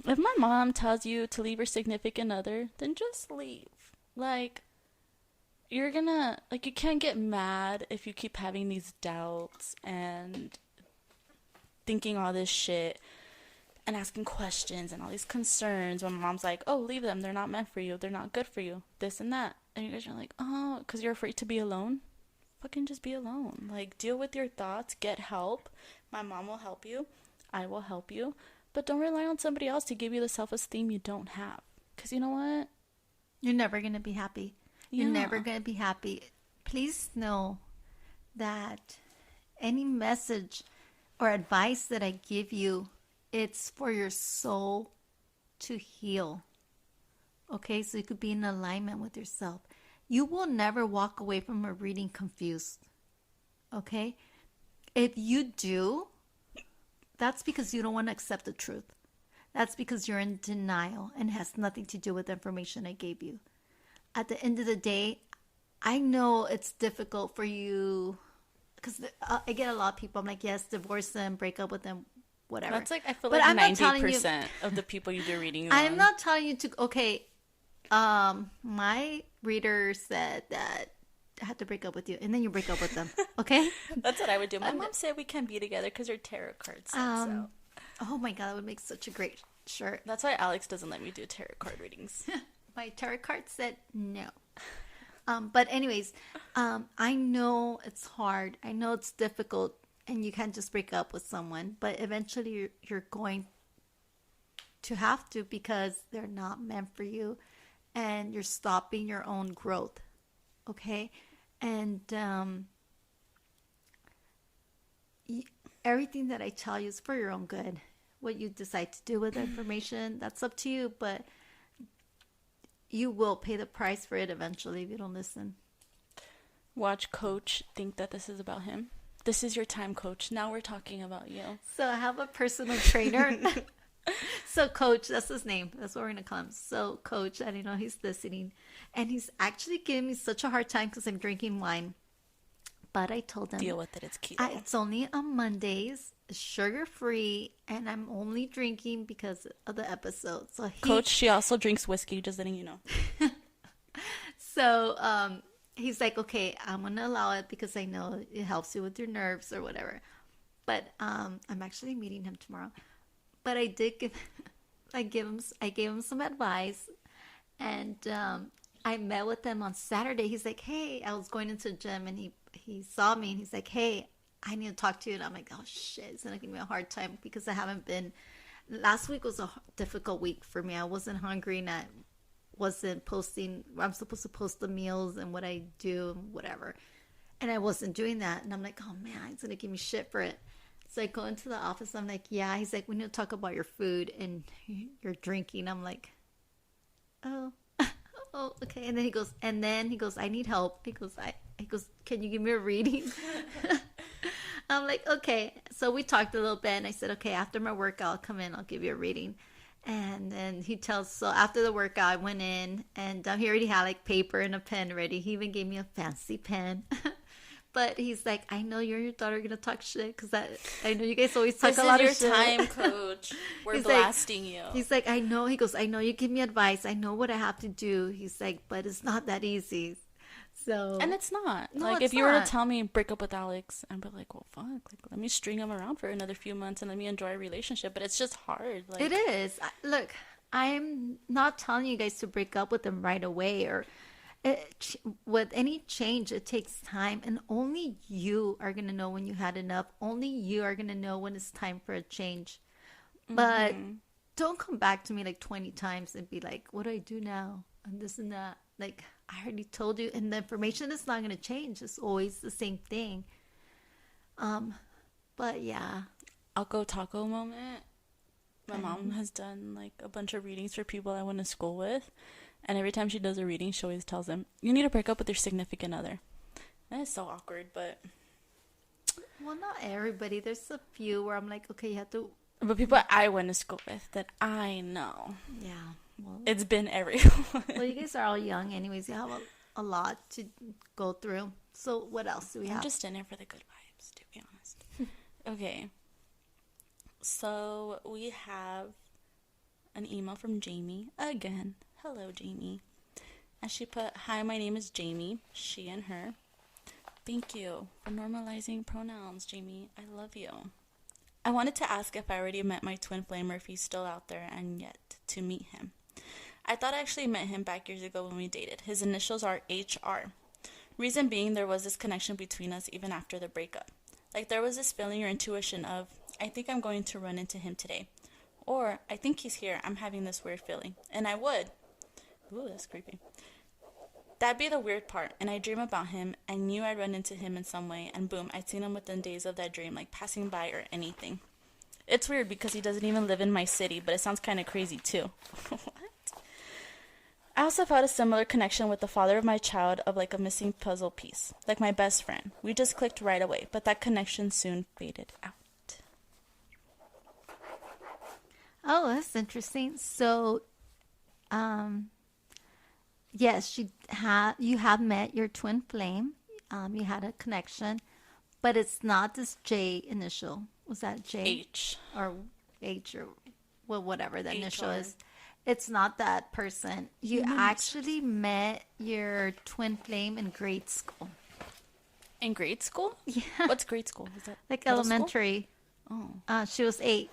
if my mom tells you to leave your significant other, then just leave. Like, you're gonna, like, you can't get mad if you keep having these doubts and thinking all this shit and asking questions and all these concerns when my mom's like, oh, leave them. They're not meant for you. They're not good for you. This and that. And you guys are like, oh, because you're afraid to be alone? Fucking just be alone. Like, deal with your thoughts. Get help. My mom will help you. I will help you. But don't rely on somebody else to give you the self-esteem you don't have. Because you know what? You're never going to be happy. You're never going to be happy. Please know that any message or advice that I give you, it's for your soul to heal. Okay, so you could be in alignment with yourself. You will never walk away from a reading confused. Okay? If you do, that's because you don't want to accept the truth. That's because you're in denial and has nothing to do with the information I gave you. At the end of the day, I know it's difficult for you because I get a lot of people. I'm like, yes, divorce them, break up with them, whatever. That's like, I feel like 90% of the people you do reading. I'm not telling you to, okay, my reader said that I had to break up with you, and then you break up with them, okay? That's what I would do. My mom said we can't be together because your tarot cards said so. Oh my God, that would make such a great shirt. That's why Alex doesn't let me do tarot card readings. My tarot card said no. But anyways, I know it's hard. I know it's difficult, and you can't just break up with someone. But eventually, you're going to have to because they're not meant for you, and you're stopping your own growth. Okay, and everything that I tell you is for your own good. What you decide to do with the information, that's up to you. But you will pay the price for it eventually if you don't listen. Watch Coach think that this is about him. This is your time, Coach. Now we're talking about you. So I have a personal trainer. So Coach, that's his name. That's what we're going to call him. So Coach, I don't know, he's listening. And he's actually giving me such a hard time because I'm drinking wine. But I told him. Deal with it. It's keto. It's only on Mondays, sugar-free, and I'm only drinking because of the episode. So Coach, she also drinks whiskey, just letting you know. So he's like, okay, I'm going to allow it because I know it helps you with your nerves or whatever. But I'm actually meeting him tomorrow. But I did I gave him some advice, and I met with him on Saturday. He's like, hey, I was going into the gym, and he saw me, and he's like, hey, I need to talk to you. And I'm like, oh shit, it's gonna give me a hard time because I haven't been. Last week was a difficult week for me. I wasn't hungry, and I wasn't posting. I'm supposed to post the meals and what I do and whatever, and I wasn't doing that. And I'm like, oh man, it's gonna give me shit for it. So I go into the office. I'm like, yeah. He's like, we need to talk about your food and your drinking. I'm like, oh, oh, okay. And then he goes, I need help. He goes, can you give me a reading? I'm like, okay. So we talked a little bit, and I said, okay, after my workout, I'll come in. I'll give you a reading. And then so after the workout, I went in, and he already had like paper and a pen ready. He even gave me a fancy pen. But he's like, I know you and your daughter are going to talk shit because I know you guys always talk a lot of shit. This is your time, coach. We're blasting you. He's like, I know. He goes, I know you give me advice. I know what I have to do. He's like, but it's not that easy. So. And it's not. No, like, it's if you were not. to tell me break up with Alex, I'd be like, well, fuck. Like, let me string him around for another few months and let me enjoy a relationship. But it's just hard. Like, it is. Look, I'm not telling you guys to break up with him right away or with any change. It takes time, and only you are gonna know when you had enough. Only you are gonna know when it's time for a change. But don't come back to me like 20 times and be like, what do I do now? And this and that. Like, I already told you, and the information is not gonna change. It's always the same thing. But yeah. Alco Taco moment. My mom has done like a bunch of readings for people I went to school with. And every time she does a reading, she always tells them, you need to break up with your significant other. That is so awkward, but... Well, not everybody. There's a few where I'm like, okay, you have to... But people I went to school with that I know. Yeah. Well, it's been everyone. Well, you guys are all young anyways. You have a lot to go through. So what else do we have? I'm just in there for the good vibes, to be honest. Okay. So we have an email from Jamie again. Hello, Jamie. And she put, hi, my name is Jamie, she and her. Thank you for normalizing pronouns, Jamie. I love you. I wanted to ask if I already met my twin flame or if he's still out there and yet to meet him. I thought I actually met him back years ago when we dated. His initials are HR. Reason being, there was this connection between us even after the breakup. Like, there was this feeling or intuition of, I think I'm going to run into him today. Or, I think he's here. I'm having this weird feeling. And I would. Ooh, that's creepy. That'd be the weird part. And I dream about him and knew I'd run into him in some way. And boom, I'd seen him within days of that dream, like passing by or anything. It's weird because he doesn't even live in my city, but it sounds kind of crazy too. What? I also felt a similar connection with the father of my child of like a missing puzzle piece. Like my best friend. We just clicked right away, but that connection soon faded out. Oh, that's interesting. So, yes, you have met your twin flame. You had a connection, but it's not this J initial. Was that J? H. Or H or well, whatever the initial HR. is. It's not that person. You actually met your twin flame in grade school. In grade school? Yeah. What's grade school? Is that Like middle elementary. School? Oh. She was 8.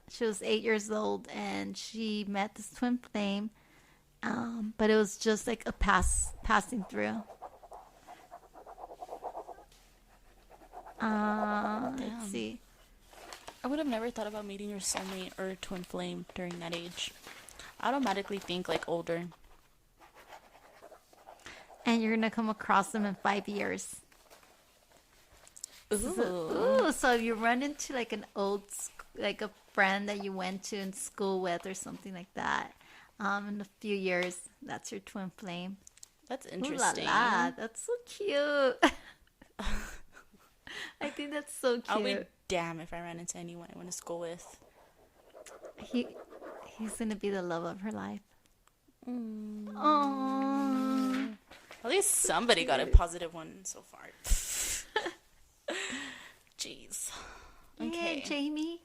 She was 8 years old, and she met this twin flame. But it was just like a passing through. Let's see. I would have never thought about meeting your soulmate or twin flame during that age. I automatically think like older. And you're gonna come across them in 5 years. Ooh. So if you run into like an like a friend that you went to in school with or something like that, in a few years, that's your twin flame. That's interesting. Ooh la la, that's so cute. I think that's so cute. I'll be damn if I ran into anyone I went to school with. He's gonna be the love of her life. Mm. Aww. At least somebody got a positive one so far. Jeez. Okay. Yeah, Jamie.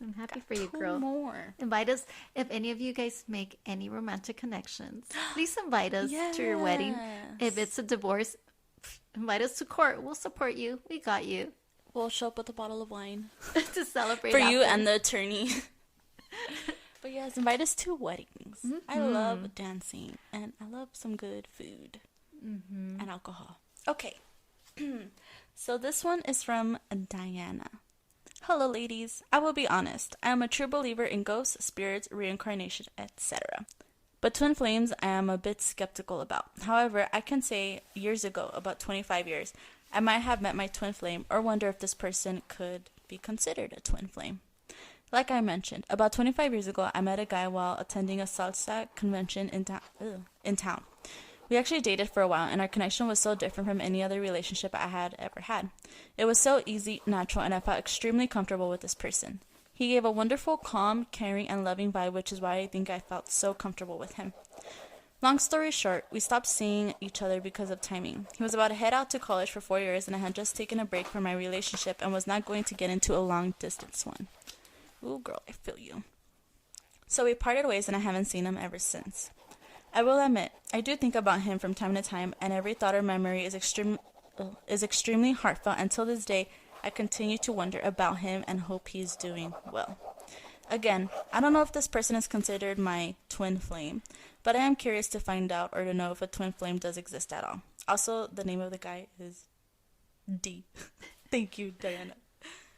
I'm happy for you, girl. Two more. Invite us. If any of you guys make any romantic connections, please invite us to your wedding. If it's a divorce, invite us to court. We'll support you. We got you. We'll show up with a bottle of wine. To celebrate for you after. and the attorney. But yes, invite us to weddings. Mm-hmm. I love dancing and I love some good food and alcohol. Okay. So this one is from Diana. Hello, ladies. I will be honest. I am a true believer in ghosts, spirits, reincarnation, etc. But twin flames I am a bit skeptical about. However, I can say years ago, about 25 years, I might have met my twin flame or wonder if this person could be considered a twin flame. Like I mentioned, about 25 years ago, I met a guy while attending a salsa convention in town. We actually dated for a while, and our connection was so different from any other relationship I had ever had. It was so easy, natural, and I felt extremely comfortable with this person. He gave a wonderful, calm, caring, and loving vibe, which is why I think I felt so comfortable with him. Long story short, we stopped seeing each other because of timing. He was about to head out to college for 4 years, and I had just taken a break from my relationship and was not going to get into a long-distance one. Ooh, girl, I feel you. So we parted ways, and I haven't seen him ever since. I will admit, I do think about him from time to time, and every thought or memory is extremely heartfelt, and till this day, I continue to wonder about him and hope he's doing well. Again, I don't know if this person is considered my twin flame, but I am curious to find out or to know if a twin flame does exist at all. Also, the name of the guy is D. Thank you, Diana.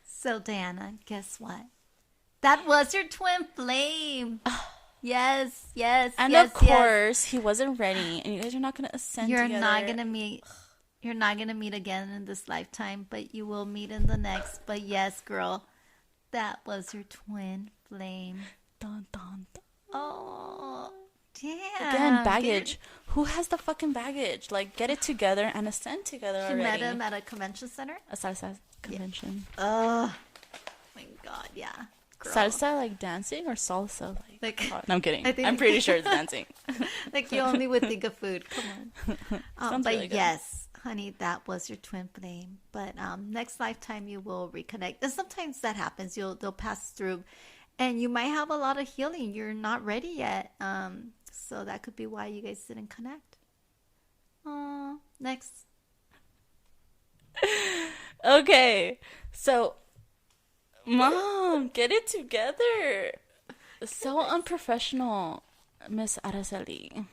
So, Diana, guess what? That was your twin flame. Yes. And of course, he wasn't ready, and you guys are not going to ascend together. You're not going to meet again in this lifetime, but you will meet in the next. But yes, girl, that was your twin flame. Dun, dun, dun. Oh, damn. Again, baggage. Who has the fucking baggage? Like, get it together and ascend together already. You met him at a convention center? A salsa convention. Yeah. Oh, my God, yeah. Girl. Salsa, like dancing, or salsa? Like no, I'm kidding. I'm pretty sure it's dancing. Like, you only would think of food. Come on. But really yes, honey, that was your twin flame. But next lifetime, you will reconnect. And sometimes that happens. They'll pass through. And you might have a lot of healing. You're not ready yet. So that could be why you guys didn't connect. Next. Okay. So, Mom, get it together. So unprofessional, Miss Araceli.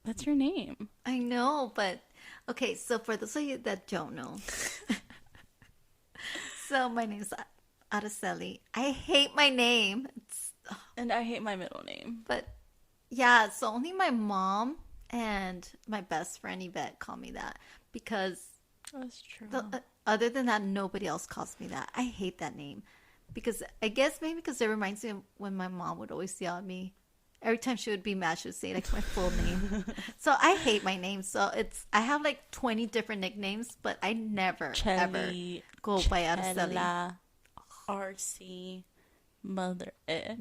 That's your name. I know, but okay, so for those of you that don't know, so my name's Araceli. I hate my name. And I hate my middle name. But yeah, so only my mom and my best friend Yvette call me that because that's true. Other than that, nobody else calls me that. I hate that name because I guess maybe because it reminds me of when my mom would always yell at me. Every time she would be mad, she would say like my full name. So I hate my name. So I have like 20 different nicknames, but I never ever go by Araceli. RC, mother,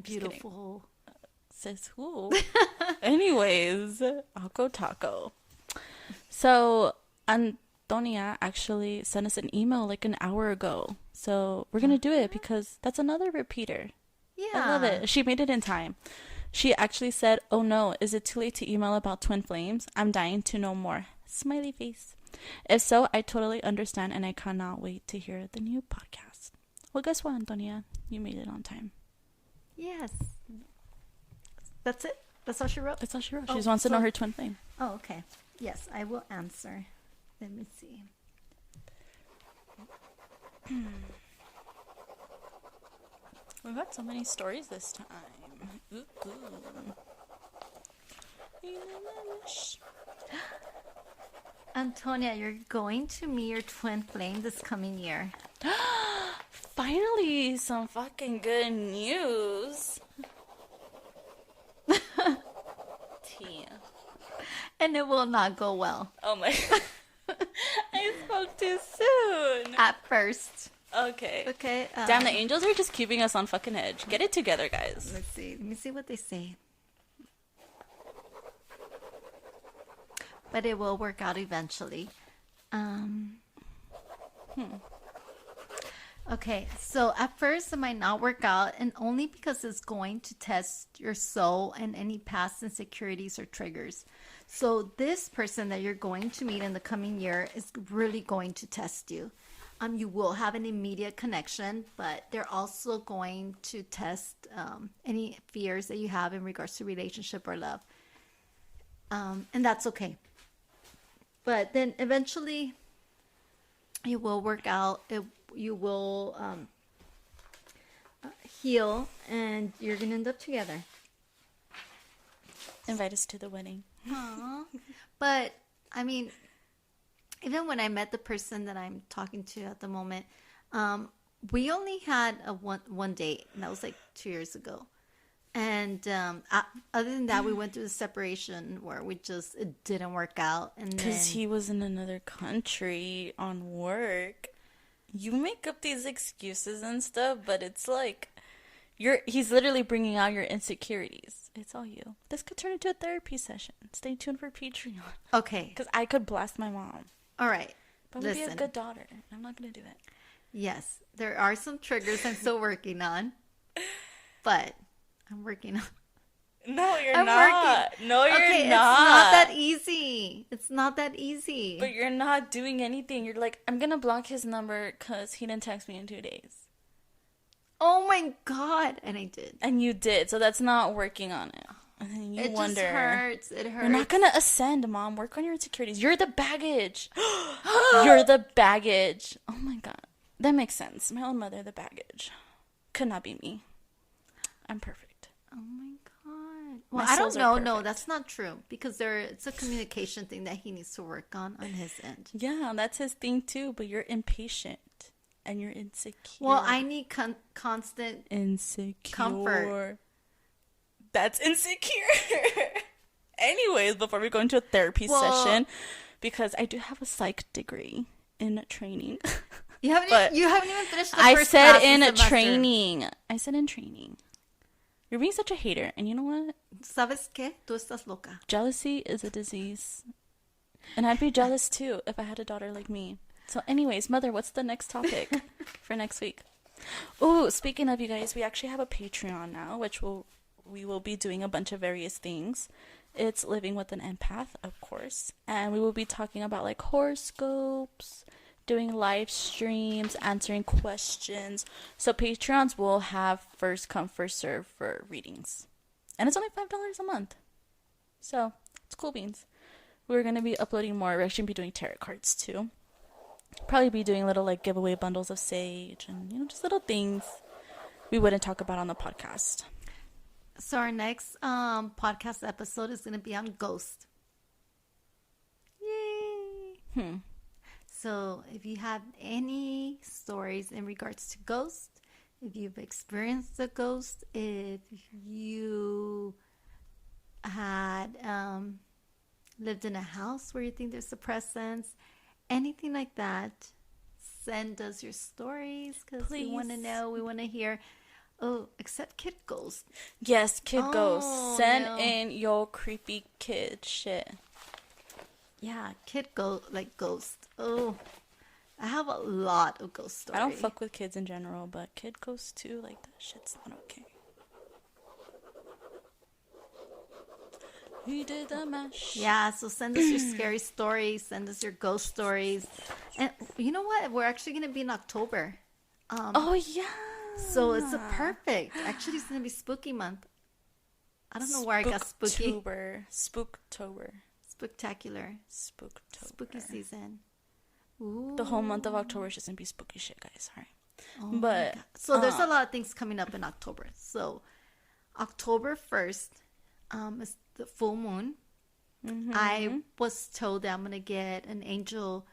beautiful. Says who? Anyways, Ako Taco. So, Antonia actually sent us an email like an hour ago. So we're going to do it because that's another repeater. Yeah. I love it. She made it in time. She actually said, "Oh no, is it too late to email about twin flames? I'm dying to know more." Smiley face. If so, I totally understand and I cannot wait to hear the new podcast. Well, guess what, Antonia? You made it on time. Yes. That's it? That's all she wrote? That's all she wrote. She just wants to know her twin flame. Oh, okay. Yes, I will answer. Let me see. We've got so many stories this time. Ooh. Antonia, you're going to meet your twin flame this coming year. Finally, some fucking good news. Tia. And it will not go well. Oh my God. I spoke too soon. At first. Okay. Okay. Damn, the angels are just keeping us on fucking edge. Get it together, guys. Let's see. Let me see what they say. But it will work out eventually. Okay, so at first it might not work out, and only because it's going to test your soul and any past insecurities or triggers. So this person that you're going to meet in the coming year is really going to test you. You will have an immediate connection, but they're also going to test any fears that you have in regards to relationship or love. And that's okay. But then eventually it will work out. You will heal, and you're going to end up together. Invite us to the wedding. Aww. But, I mean, even when I met the person that I'm talking to at the moment, we only had a one date, and that was like 2 years ago. And other than that, we went through the separation where it didn't work out. And Because then he was in another country on work. You make up these excuses and stuff, but it's like he's literally bringing out your insecurities. It's all you. This could turn into a therapy session. Stay tuned for Patreon. Okay. Because I could blast my mom. All right. But I'm gonna be a good daughter. I'm not gonna do that. Yes, there are some triggers I'm still working on, but I'm working on. No, you're I'm not. working. No, you're Okay, not. it's not that easy. It's not that easy. But you're not doing anything. You're like, I'm gonna block his number because he didn't text me in 2 days. Oh my God. And I did. And you did. So that's not working on it. And then you wonder. It just hurts. It hurts. You're not gonna ascend, Mom. Work on your insecurities. You're the baggage. You're the baggage. Oh my God. That makes sense. My own mother, the baggage. Could not be me. I'm perfect. Oh my God. Well, My I don't souls are know. perfect. No, that's not true. Because it's a communication thing that he needs to work on his end. Yeah, that's his thing too. But you're impatient. And you're insecure. Well, I need constant insecure. comfort. That's insecure. Anyways, before we go into a therapy session, because I do have a psych degree in training. You haven't even finished the I first said class in semester. training. I said in training. You're being such a hater. And you know what? ¿Sabes qué? Tú estás loca. Jealousy is a disease. And I'd be jealous too if I had a daughter like me. So anyways, Mother, what's the next topic for next week? Oh, speaking of, you guys, we actually have a Patreon now, which we will be doing a bunch of various things. It's Living with an Empath, of course. And we will be talking about like horoscopes, doing live streams, answering questions. So Patreons will have first come, first serve for readings. And it's only $5 a month. So it's cool beans. We're going to be uploading more. We're actually going to be doing tarot cards too. Probably be doing little like giveaway bundles of sage and just little things we wouldn't talk about on the podcast. So our next podcast episode is going to be on ghost. Yay! So if you have any stories in regards to ghost, if you've experienced a ghost, if you had lived in a house where you think there's a presence, anything like that, send us your stories because we want to know. We want to hear. Oh, except kid ghosts. Yes, kid ghosts. Send no. in your creepy kid shit. Yeah, kid ghost. Oh, I have a lot of ghost stories. I don't fuck with kids in general, but kid ghosts too, like that shit's not okay. We did the mash. Yeah, so send us your scary stories. Send us your ghost stories. And you know what? We're actually going to be in October. Oh, yeah. So it's a perfect. Actually, it's going to be spooky month. I don't know where I got spooky. Spooktober. Spectacular. Spooktober. Spooky season. Ooh. The whole month of October is just going to be spooky shit, guys. Sorry. Oh but so there's a lot of things coming up in October. So October 1st is the full moon. Mm-hmm. I was told that I'm going to get an angel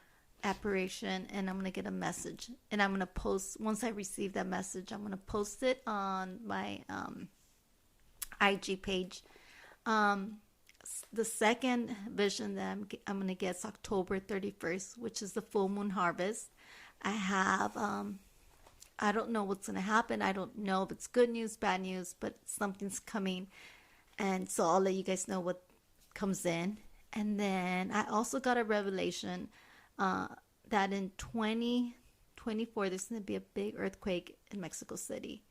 apparition and I'm going to get a message. And I'm going to post, once I receive that message, I'm going to post it on my IG page. The second vision that I'm going to get is October 31st, which is the full moon harvest. I have, I don't know what's going to happen. I don't know if it's good news, bad news, but something's coming. And so I'll let you guys know what comes in. And then I also got a revelation that in 2024, there's going to be a big earthquake in Mexico City.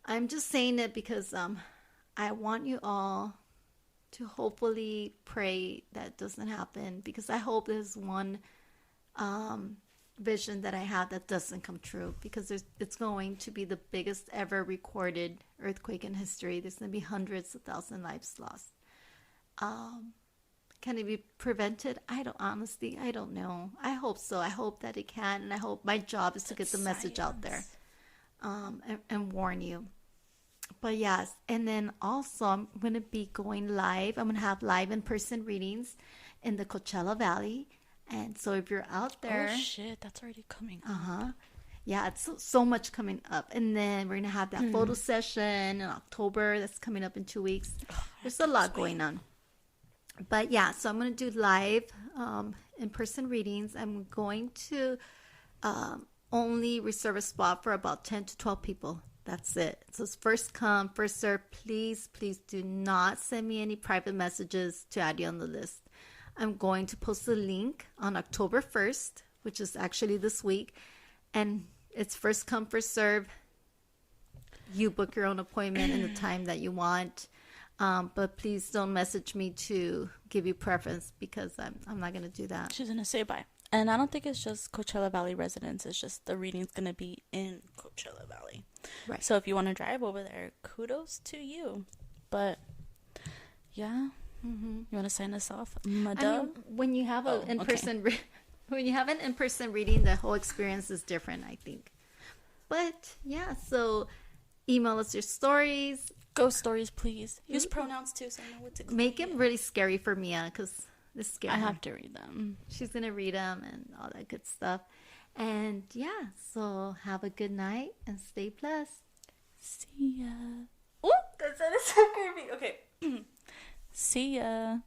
I'm just saying it because I want you all to hopefully pray that doesn't happen, because I hope there's one vision that I have that doesn't come true, because it's going to be the biggest ever recorded earthquake in history. There's going to be hundreds of thousands lives lost. Can it be prevented? I don't know. I hope so. I hope that it can, and I hope my job is to get the message out there and warn you. But yes, and then also I'm going to be going live. I'm going to have live in-person readings in the Coachella Valley. And so if you're out there, oh shit, that's already coming up. yeah, it's so much coming up. And then we're gonna have that photo session in October. That's coming up in 2 weeks. There's a lot going on. But yeah, so I'm gonna do live in-person readings. I'm going to only reserve a spot for about 10 to 12 people. That's it. So it's first come, first serve. Please, please do not send me any private messages to add you on the list. I'm going to post the link on October 1st, which is actually this week. And it's first come, first serve. You book your own appointment in the time that you want. But please don't message me to give you preference because I'm not going to do that. She's going to say bye. And I don't think it's just Coachella Valley residents. It's just the reading's going to be in Coachella Valley. Right. So if you want to drive over there, kudos to you. But, yeah. You want to sign us off, madam? When you have an in-person when you have an in-person reading, the whole experience is different, I think. But, yeah, so email us your stories. Ghost stories, please. Use pronouns, too, so I know what to Make it really scary for Mia because this is scary. I have to read them. She's going to read them and all that good stuff. And yeah, so have a good night and stay blessed. See ya. Oh, that sounded so creepy. Okay. See ya.